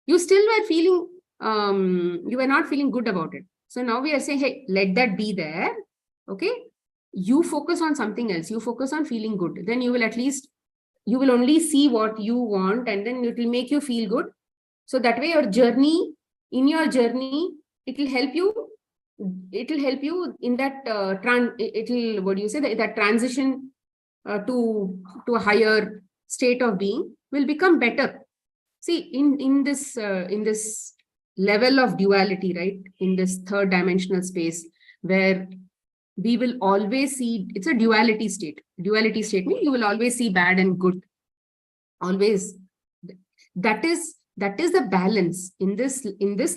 you still were feeling, you were not feeling good about it. So now we are saying, hey, let that be there. Okay. You focus on something else. You focus on feeling good. Then you will only see what you want, and then it will make you feel good. So that way in your journey, it will help you in that, that transition to a higher state of being will become better. See, in this level of duality, right? In this third dimensional space where we will always see, it's a duality state. Duality state means you will always see bad and good. Always. That is the balance. In this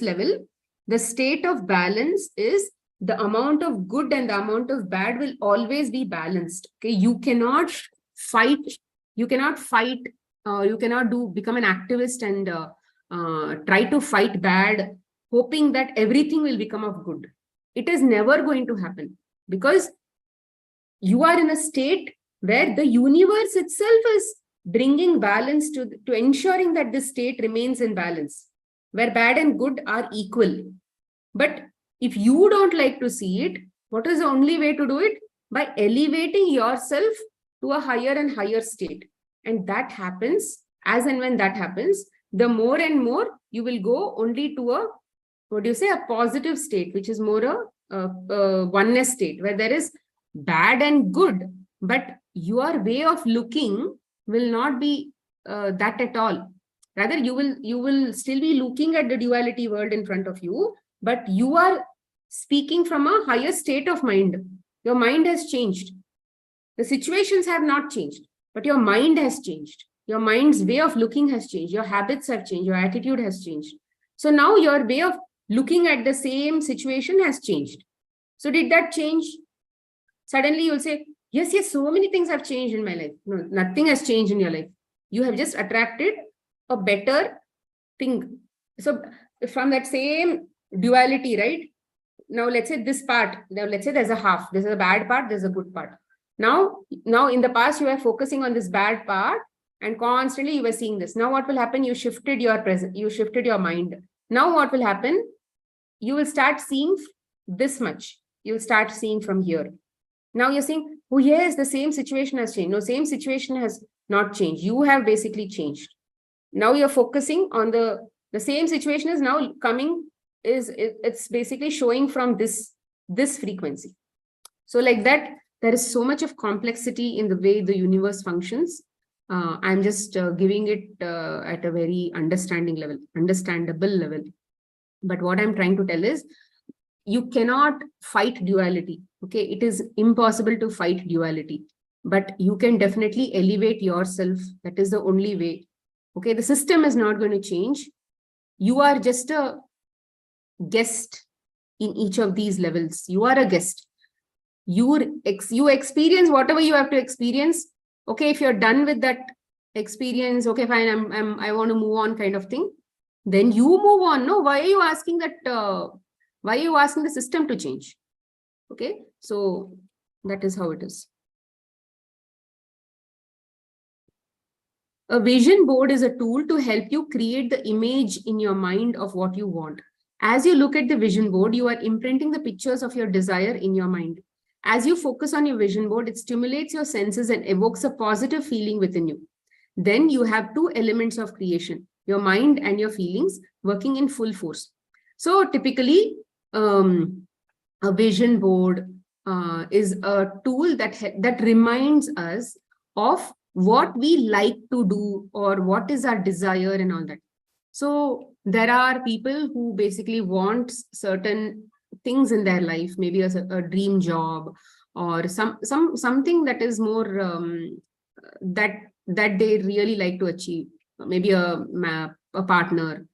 level, the state of balance is the amount of good and the amount of bad will always be balanced. Okay, you cannot fight. You cannot become an activist and try to fight bad, hoping that everything will become of good. It is never going to happen, because you are in a state where the universe itself is bringing balance to ensuring that this state remains in balance, where bad and good are equal. But if you don't like to see it, what is the only way to do it? By elevating yourself to a higher and higher state. And that happens, as and when that happens, the more and more you will go only to a, what do you say, a positive state, which is more a oneness state, where there is bad and good, but your way of looking will not be that at all. Rather, you will still be looking at the duality world in front of you, but you are speaking from a higher state of mind. Your mind has changed. The situations have not changed, but your mind has changed. Your mind's way of looking has changed. Your habits have changed. Your attitude has changed. So now your way of looking at the same situation has changed. So did that change? Suddenly you'll say, yes, so many things have changed in my life. No, nothing has changed in your life. You have just attracted a better thing. So from that same duality, right? Now let's say this part, now let's say there's a half, there's a bad part, there's a good part. Now in the past, you were focusing on this bad part and constantly you were seeing this. Now what will happen? You shifted your present, you shifted your mind. Now what will happen? You will start seeing this much. You'll start seeing from here. Now you're saying, oh yes, the same situation has changed. No, same situation has not changed. You have basically changed. Now you're focusing on the same situation is now coming, it's basically showing from this frequency. So like that, there is so much of complexity in the way the universe functions. I'm just giving it at a very understandable level. But what I'm trying to tell is, you cannot fight duality. Okay, it is impossible to fight duality, but you can definitely elevate yourself. That is the only way. Okay, the system is not going to change. You are just a guest in each of these levels. You are a guest. You experience whatever you have to experience. Okay, if you're done with that experience, okay, fine, I want to move on, kind of thing. Then you move on. No, why are you asking that? Why are you asking the system to change? Okay, so that is how it is. A vision board is a tool to help you create the image in your mind of what you want. As you look at the vision board, you are imprinting the pictures of your desire in your mind. As you focus on your vision board, it stimulates your senses and evokes a positive feeling within you. Then you have two elements of creation, your mind and your feelings, working in full force. So typically, a vision board is a tool that reminds us of what we like to do or what is our desire and all that. So there are people who basically want certain things in their life, maybe a dream job or something that is more that they really like to achieve, maybe a partner,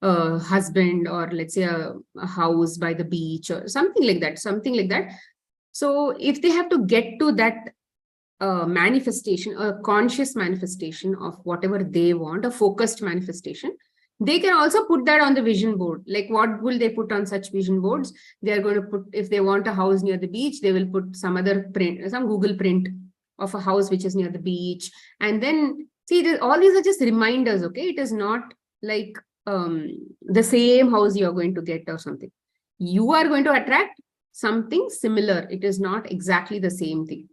a husband, or let's say a house by the beach or something like that. So if they have to get to that manifestation, a conscious manifestation of whatever they want, a focused manifestation, they can also put that on the vision board. Like, what will they put on such vision boards? They are going to put, if they want a house near the beach, they will put some other print, some Google print of a house which is near the beach. And then see, all these are just reminders. Okay, it is not like the same house you're going to get or something. You are going to attract something similar. It is not exactly the same thing.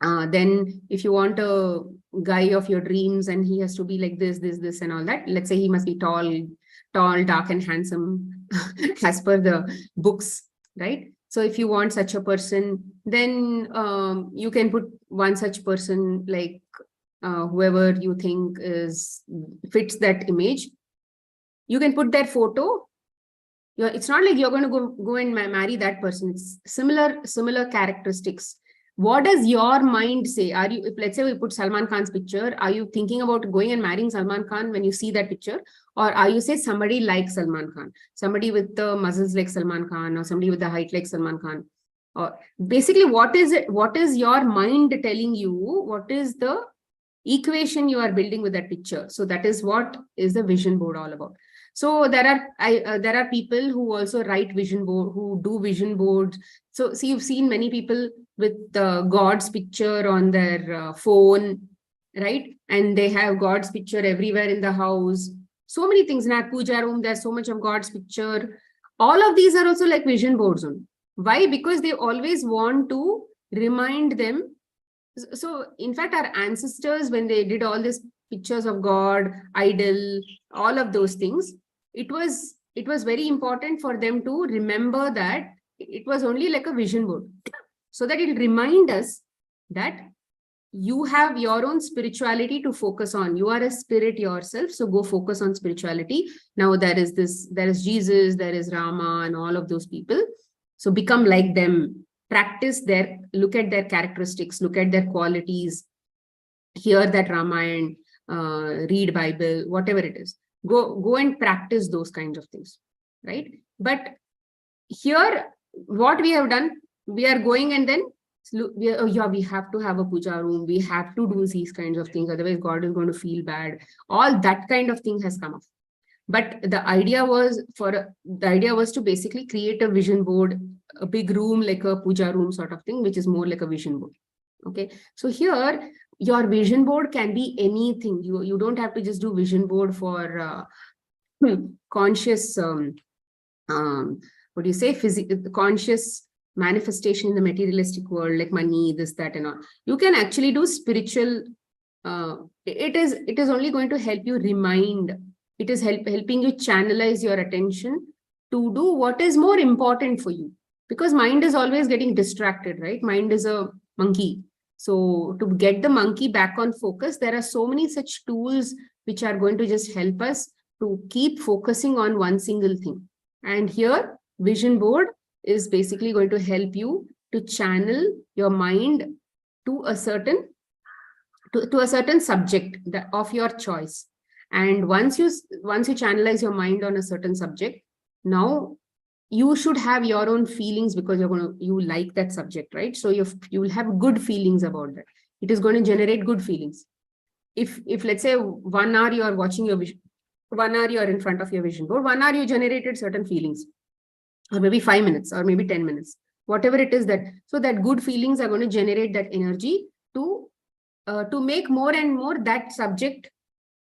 Then if you want a guy of your dreams and he has to be like this and all that, let's say he must be tall, dark and handsome as per the books, right? So if you want such a person, then you can put one such person, like whoever you think fits that image. You can put that photo. It's not like you're going to go and marry that person. It's similar characteristics. What does your mind say? Are you, if let's say we put Salman Khan's picture, are you thinking about going and marrying Salman Khan when you see that picture? Or are you say somebody like Salman Khan, somebody with the muscles like Salman Khan, or somebody with the height like Salman Khan? Or basically, what is your mind telling you? What is the equation you are building with that picture? So that is what is the vision board all about. So there are people who also write vision board, who do vision boards. So see, you've seen many people with God's picture on their phone, right? And they have God's picture everywhere in the house. So many things in our puja room, there's so much of God's picture. All of these are also like vision boards on. Why? Because they always want to remind them. So in fact, our ancestors, when they did all these pictures of God, idol, all of those things, it was very important for them to remember that it was only like a vision board, so that it'll remind us that you have your own spirituality to focus on. You are a spirit yourself, so go focus on spirituality. Now there is Jesus, there is Rama, and all of those people. So become like them, practice look at their characteristics, look at their qualities, hear that Ramayana, read Bible, whatever it is. Go and practice those kinds of things, right? But here, what we have done, we are going and then we have to have a puja room, we have to do these kinds of things, otherwise God is going to feel bad. All that kind of thing has come up. But the idea was to basically create a vision board, a big room like a puja room sort of thing, which is more like a vision board. Okay, so here your vision board can be anything. You don't have to just do vision board for conscious what do you say, conscious manifestation in the materialistic world, like money, this, that, and all. You can actually do spiritual. It is only going to help you remind. It is helping you channelize your attention to do what is more important for you, because mind is always getting distracted, right? Mind is a monkey. So to get the monkey back on focus, there are so many such tools which are going to just help us to keep focusing on one single thing. And here, vision board is basically going to help you to channel your mind to a certain subject of your choice. And once you channelize your mind on a certain subject, now you should have your own feelings, because you like that subject, right? So you will have good feelings about that. It is going to generate good feelings. If let's say 1 hour you are watching your vision, 1 hour you are in front of your vision board, 1 hour you generated certain feelings, or maybe 5 minutes, or maybe 10 minutes, whatever it is that. So that good feelings are going to generate that energy to make more and more that subject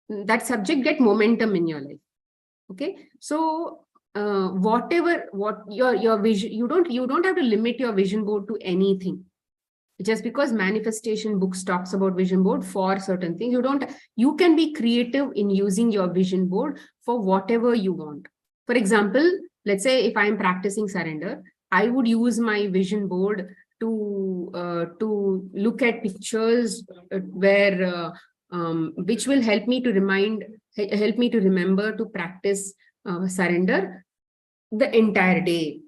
get momentum in your life. Okay, so what your vision, you don't have to limit your vision board to anything. Just because manifestation books talks about vision board for certain things, you can be creative in using your vision board for whatever you want. For example, let's say if I'm practicing surrender, I would use my vision board to look at pictures where which will help me to remember to practice surrender the entire day,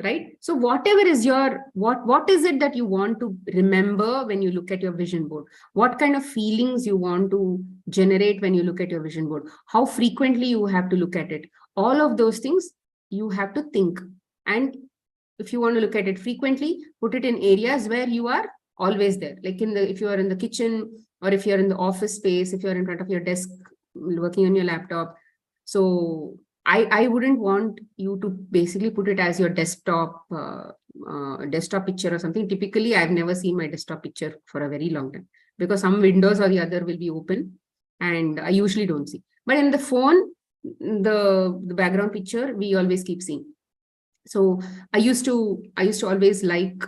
right? So whatever is what is it that you want to remember when you look at your vision board? What kind of feelings you want to generate when you look at your vision board? How frequently you have to look at it? All of those things you have to think. And if you want to look at it frequently, put it in areas where you are always there, like if you are in the kitchen, or if you're in the office space, if you're in front of your desk working on your laptop. So I wouldn't want you to basically put it as your desktop picture or something. Typically, I've never seen my desktop picture for a very long time, because some windows or the other will be open, and I usually don't see. But in the phone, the background picture, we always keep seeing. So I used to always like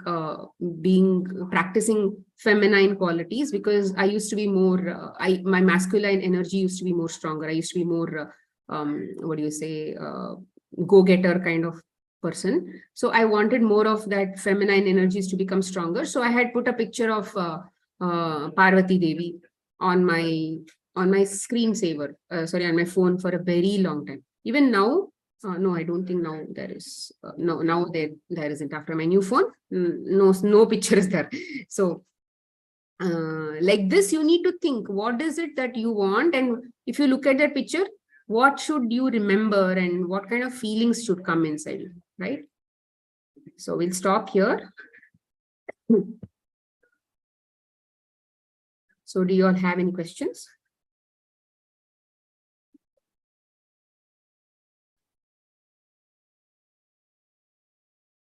practicing feminine qualities, because I used to be more, my masculine energy used to be more stronger. I used to be more, go-getter kind of person. So I wanted more of that feminine energies to become stronger. So I had put a picture of Parvati Devi on my screensaver, on my phone for a very long time. Even now, no, I don't think now there is, now there isn't. After my new phone, no picture is there. So like this, you need to think, what is it that you want? And if you look at that picture, what should you remember, and what kind of feelings should come inside you, right? So we'll stop here. So do you all have any questions?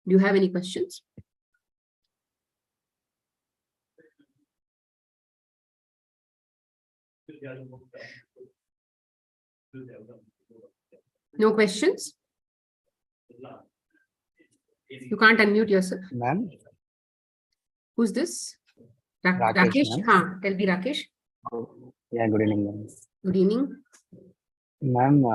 Do you have any questions? No questions? You can't unmute yourself. Ma'am? Who's this? Rakesh, Rakesh, ma'am. tell me Rakesh. Yeah, good evening, ma'am. Good evening. Ma'am,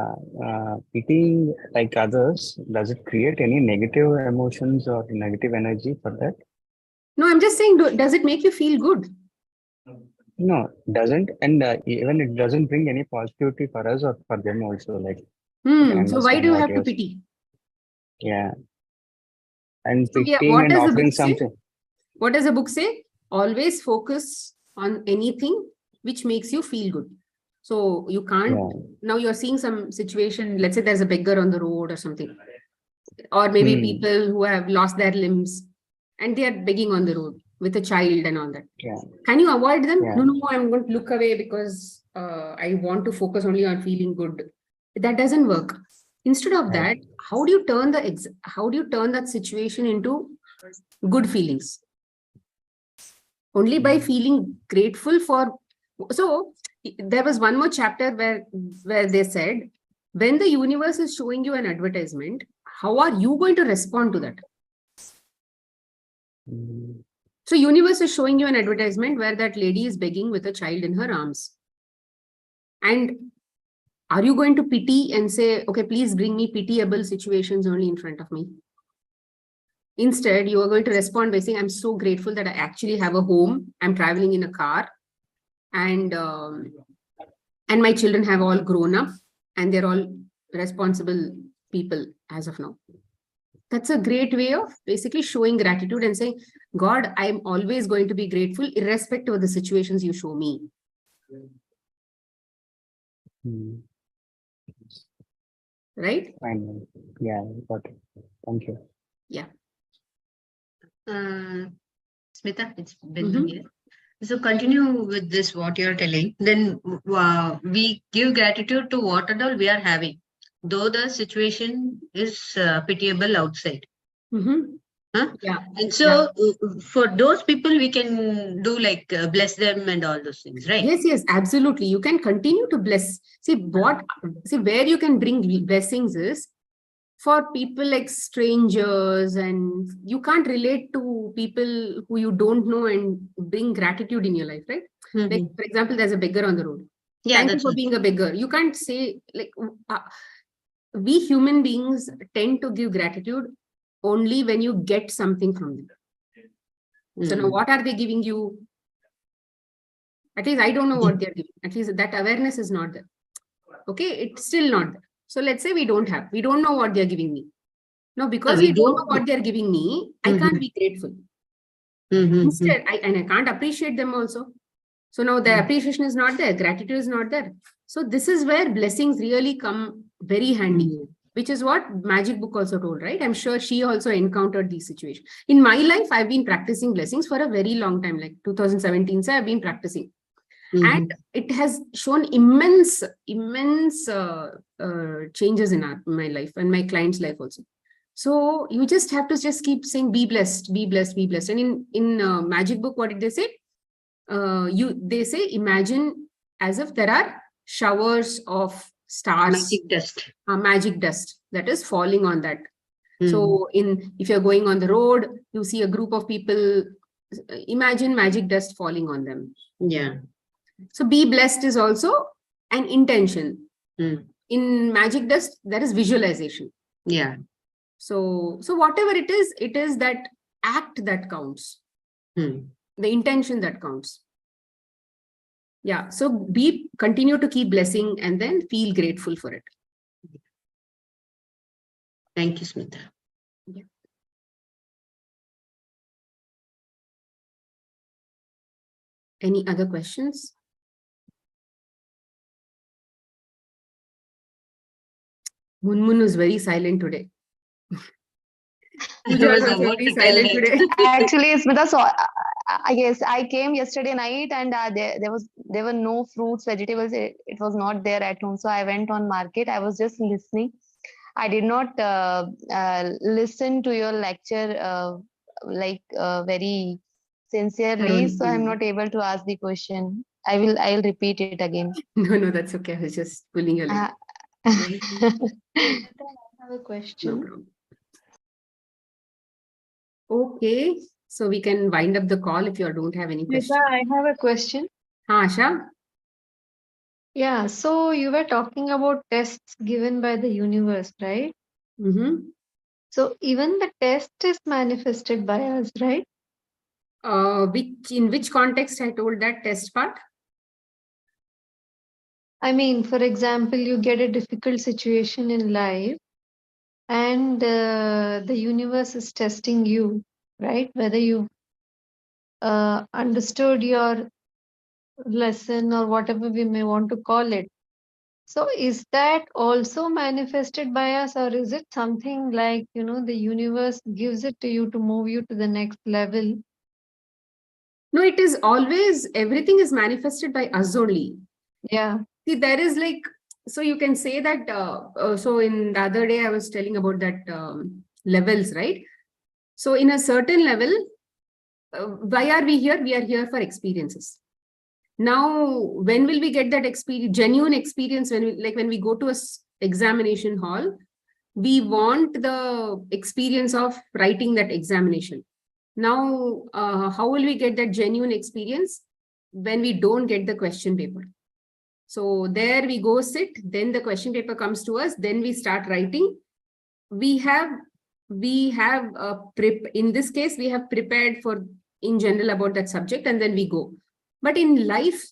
pitying like others, does it create any negative emotions or negative energy for that? No, I'm just saying, does it make you feel good? No, doesn't. And even it doesn't bring any positivity for us or for them also. Like, I can So why understand do you what have to you're pity? Yeah. And So yeah, pitying what and does the offering book say? something. What does the book say? Always focus on anything which makes you feel good. So you can't, Yeah. now you're seeing some situation, let's say there's a beggar on the road or something, or maybe people who have lost their limbs and they are begging on the road with a child and all that. Yeah. Can you avoid them? Yeah. No, I'm going to look away because I want to focus only on feeling good. That doesn't work. Instead of that, Right. how do you turn that situation into good feelings? Only by feeling grateful for. So there was one more chapter where they said, when the universe is showing you an advertisement, how are you going to respond to that? Mm. So universe is showing you an advertisement where that lady is begging with a child in her arms. And are you going to pity and say, okay, please bring me pitiable situations only in front of me? Instead, you are going to respond by saying, I'm so grateful that I actually have a home. I'm traveling in a car, and my children have all grown up and they're all responsible people as of now. That's a great way of basically showing gratitude and saying, God, I'm always going to be grateful irrespective of the situations you show me. Mm. Right? Fine, ma'am. Yeah, got it. Thank you. Yeah. Smita, it's Bindu here. So continue with this, what you're telling. Then we give gratitude to what and all we are having, though the situation is pitiable outside. Huh? Yeah. And so for those people, we can do like bless them and all those things, right? Yes, absolutely. You can continue to bless. See, where you can bring blessings is for people like strangers, and you can't relate to people who you don't know and bring gratitude in your life, right? Like, for example, there's a beggar on the road. Yeah, Thank you that's for right. being a beggar. You can't say, like, we human beings tend to give gratitude only when you get something from them. So now what are they giving you? At least I don't know what they're giving. At least that awareness is not there. Okay, it's still not there. So let's say we don't know what they're giving me. No, because we don't know what they're giving me, I can't be grateful. Instead, I can't appreciate them also. So now the appreciation is not there, gratitude is not there. So this is where blessings really come very handy, which is what Magic Book also told, right? I'm sure she also encountered these situations. In my life, I've been practicing blessings for a very long time, like 2017, so I've been practicing. And it has shown immense changes in my life and my client's life also. So you just have to just keep saying, be blessed, be blessed, be blessed. And in Magic Book, what did they say? They say, imagine as if there are showers of stars, magic dust that is falling on that. So if you're going on the road, you see a group of people, imagine magic dust falling on them. Yeah. So be blessed is also an intention. In magic dust, there is visualization. Yeah. So whatever it is that act that counts. The intention that counts. Yeah. So continue to keep blessing and then feel grateful for it. Thank you, Smita. Yeah. Any other questions? Munmun is very silent today. Pooja is also very silent today. Actually, Smita, so I guess I came yesterday night and there were no fruits, vegetables. It was not there at home. So I went on market. I was just listening. I did not listen to your lecture very sincerely. So I'm not able to ask the question. I'll repeat it again. No, that's okay. I was just pulling your leg. I have a question. No problem. Okay. So we can wind up the call if you don't have any questions. Smita, I have a question. Asha? Yeah, so you were talking about tests given by the universe, right? Mm-hmm. So even the test is manifested by us, right? In which context I told that test part? I mean, for example, you get a difficult situation in life and the universe is testing you, right? Whether you understood your lesson or whatever we may want to call it. So is that also manifested by us, or is it something like, the universe gives it to you to move you to the next level? No, it is always, everything is manifested by us only. Yeah. See, there is like, so you can say that, so in the other day I was telling about that levels, right? So in a certain level, why are we here? We are here for experiences. Now, when will we get that experience, genuine experience? When we go to a examination hall, we want the experience of writing that examination. Now, how will we get that genuine experience? When we don't get the question paper. So there we go sit, then the question paper comes to us, then we start writing. We have in this case, we have prepared for in general about that subject, and then we go. But in life,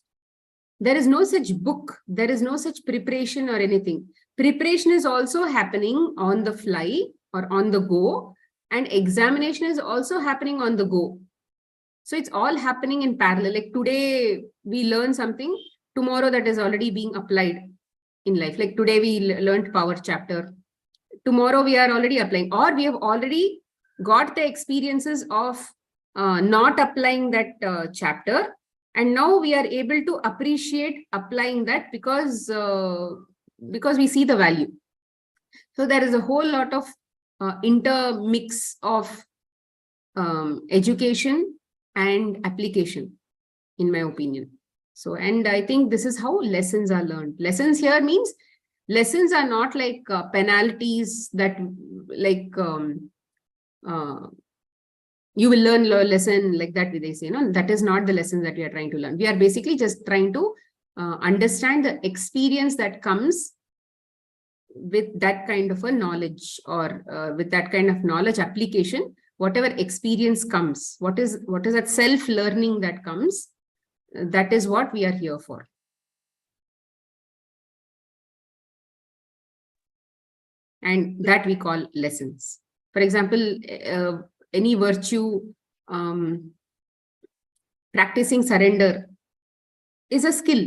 there is no such book, there is no such preparation or anything. Preparation is also happening on the fly or on the go, and examination is also happening on the go. So it's all happening in parallel. Like today we learn something, tomorrow that is already being applied in life. Like today we learned power chapter. Tomorrow we are already applying, or we have already got the experiences of not applying that chapter. And now we are able to appreciate applying that because we see the value. So there is a whole lot of intermix of education and application, in my opinion. So, and I think this is how lessons are learned. Lessons here means lessons are not like penalties that like you will learn a lesson like that, they say, no, that is not the lesson that we are trying to learn. We are basically just trying to understand the experience that comes with that kind of a knowledge, or with that kind of knowledge application, whatever experience comes, what is that self-learning that comes, that is what we are here for. And that we call lessons. For example, any virtue, practicing surrender is a skill.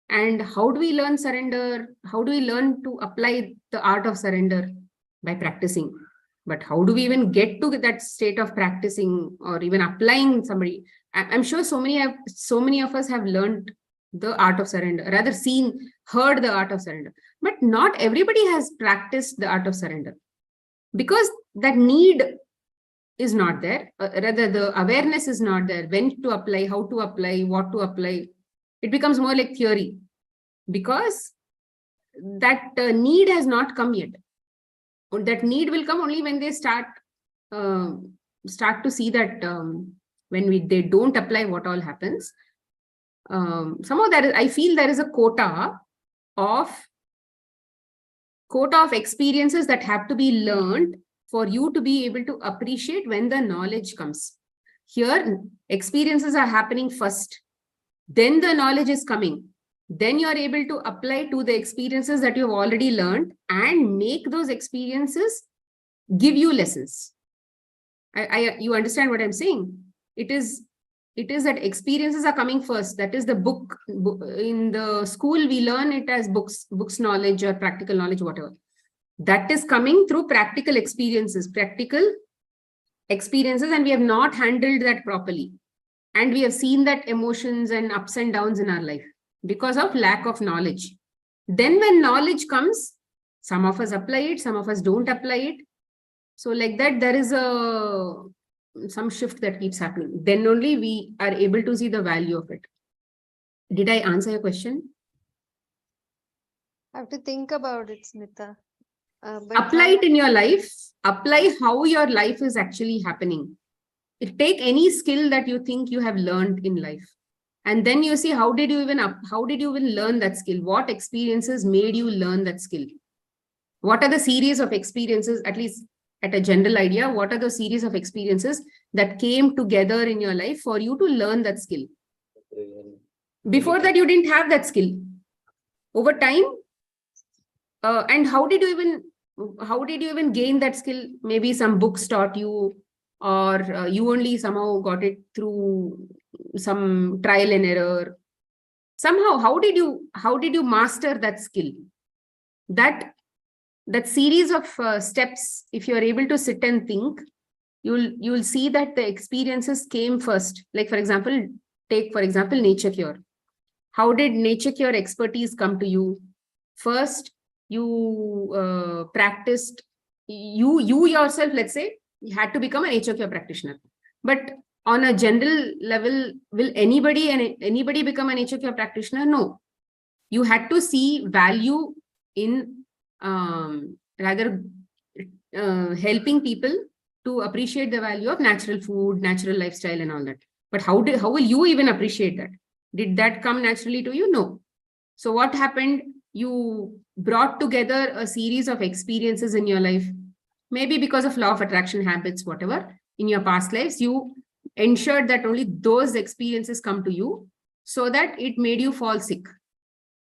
And how do we learn surrender? How do we learn to apply the art of surrender? By practicing. But how do we even get to that state of practicing or even applying somebody? I'm sure so many of us have learned the art of surrender, rather heard the art of surrender. But not everybody has practiced the art of surrender, because that need is not there. Rather, the awareness is not there. When to apply, how to apply, what to apply. It becomes more like theory, because that need has not come yet. That need will come only when they start to see that when they don't apply, what all happens. Somehow I feel there is a quota of experiences that have to be learned for you to be able to appreciate when the knowledge comes. Here, experiences are happening first, then the knowledge is coming. Then you are able to apply to the experiences that you've already learned and make those experiences give you lessons. You understand what I'm saying? It is that experiences are coming first. That is the book. In the school, we learn it as books knowledge or practical knowledge, whatever. That is coming through practical experiences, and we have not handled that properly. And we have seen that emotions and ups and downs in our life because of lack of knowledge. Then when knowledge comes, some of us apply it, some of us don't apply it. So like that, there is some shift that keeps happening. Then only we are able to see the value of it. Did I answer your question? I have to think about it, Smita. Apply it in your life. Apply how your life is actually happening. take any skill that you think you have learned in life. And then you see, how did you even learn that skill? What experiences made you learn that skill? What are the series of experiences, at least at a general idea, what are the series of experiences that came together in your life for you to learn that skill? Before that, you didn't have that skill. Over time, and how did you even gain that skill? Maybe some books taught you, or you only somehow got it through some trial and error. Somehow, how did you master that skill? That series of steps, if you are able to sit and think, you'll see that the experiences came first. Like, for example, take Nature Cure. How did Nature Cure expertise come to you? First, you practiced, you yourself, let's say, you had to become a Nature Cure practitioner. But on a general level, will anybody become a Nature Cure practitioner? No. You had to see value in rather helping people to appreciate the value of natural food, natural lifestyle, and all that. But how will you even appreciate that? Did that come naturally to you? No. So what happened? You brought together a series of experiences in your life, maybe because of law of attraction, habits, whatever, in your past lives. You ensured that only those experiences come to you, so that it made you fall sick.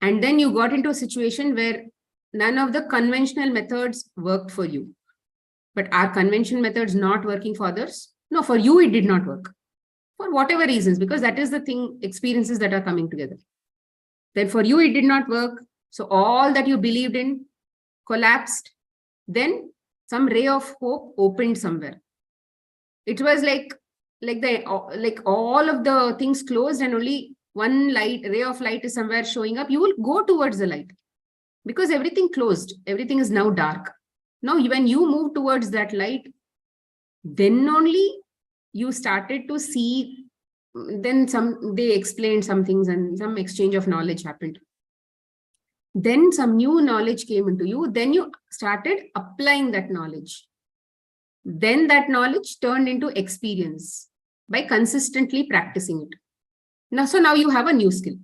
And then you got into a situation where none of the conventional methods worked for you. But are conventional methods not working for others? No, for you, it did not work. For whatever reasons, because that is the thing, experiences that are coming together. Then for you, it did not work. So all that you believed in collapsed. Then some ray of hope opened somewhere. It was like all of the things closed and only one ray of light is somewhere showing up. You will go towards the light because everything closed. Everything is now dark. Now, when you move towards that light, then only you started to see. Then they explained some things and some exchange of knowledge happened. Then some new knowledge came into you. Then you started applying that knowledge. Then that knowledge turned into experience by consistently practicing it. Now you have a new skill.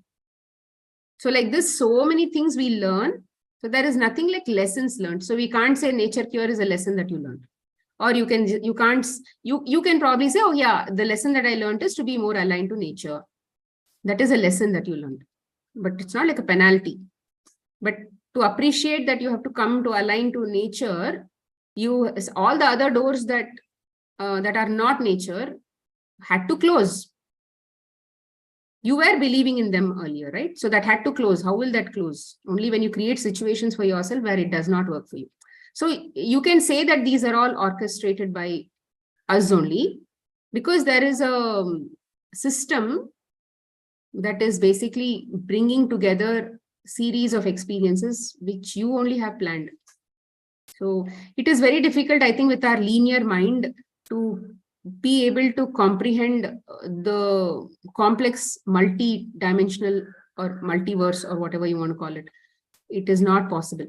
So like this, so many things we learn. So there is nothing like lessons learned. So we can't say Nature Cure is a lesson that you learned. Or you can probably say, oh yeah, the lesson that I learned is to be more aligned to nature. That is a lesson that you learned. But it's not like a penalty. But to appreciate that you have to come to align to nature, all the other doors that are not nature had to close. You were believing in them earlier, right? So that had to close. How will that close? Only when you create situations for yourself where it does not work for you. So you can say that these are all orchestrated by us only, because there is a system that is basically bringing together series of experiences which you only have planned. So it is very difficult, I think, with our linear mind to be able to comprehend the complex multi-dimensional or multiverse or whatever you want to call it. It is not possible.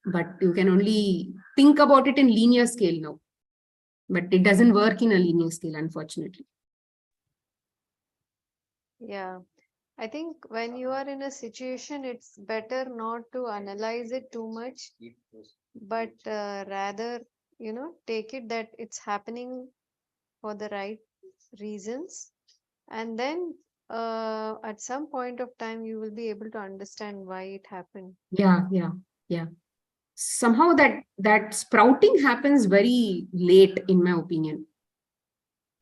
But you can only think about it in linear scale now. But it doesn't work in a linear scale, unfortunately. Yeah, I think when you are in a situation, it's better not to analyze it too much, but rather, take it that it's happening for the right reasons. And then at some point of time, you will be able to understand why it happened. Yeah. Somehow that sprouting happens very late, in my opinion.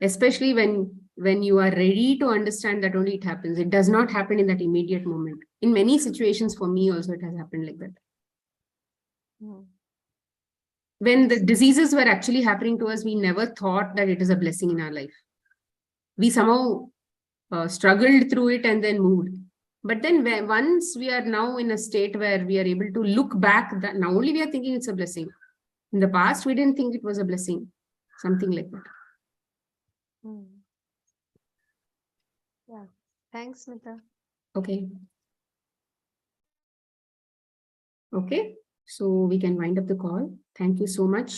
Especially when you are ready to understand that only it happens. It does not happen in that immediate moment. In many situations, for me also, it has happened like that. When the diseases were actually happening to us, we never thought that it is a blessing in our life. We somehow struggled through it and then moved. But then once we are now in a state where we are able to look back, that now only we are thinking it's a blessing. In the past, we didn't think it was a blessing. Something like that. Yeah. Thanks, Smita. Okay. Okay. So we can wind up the call. Thank you so much.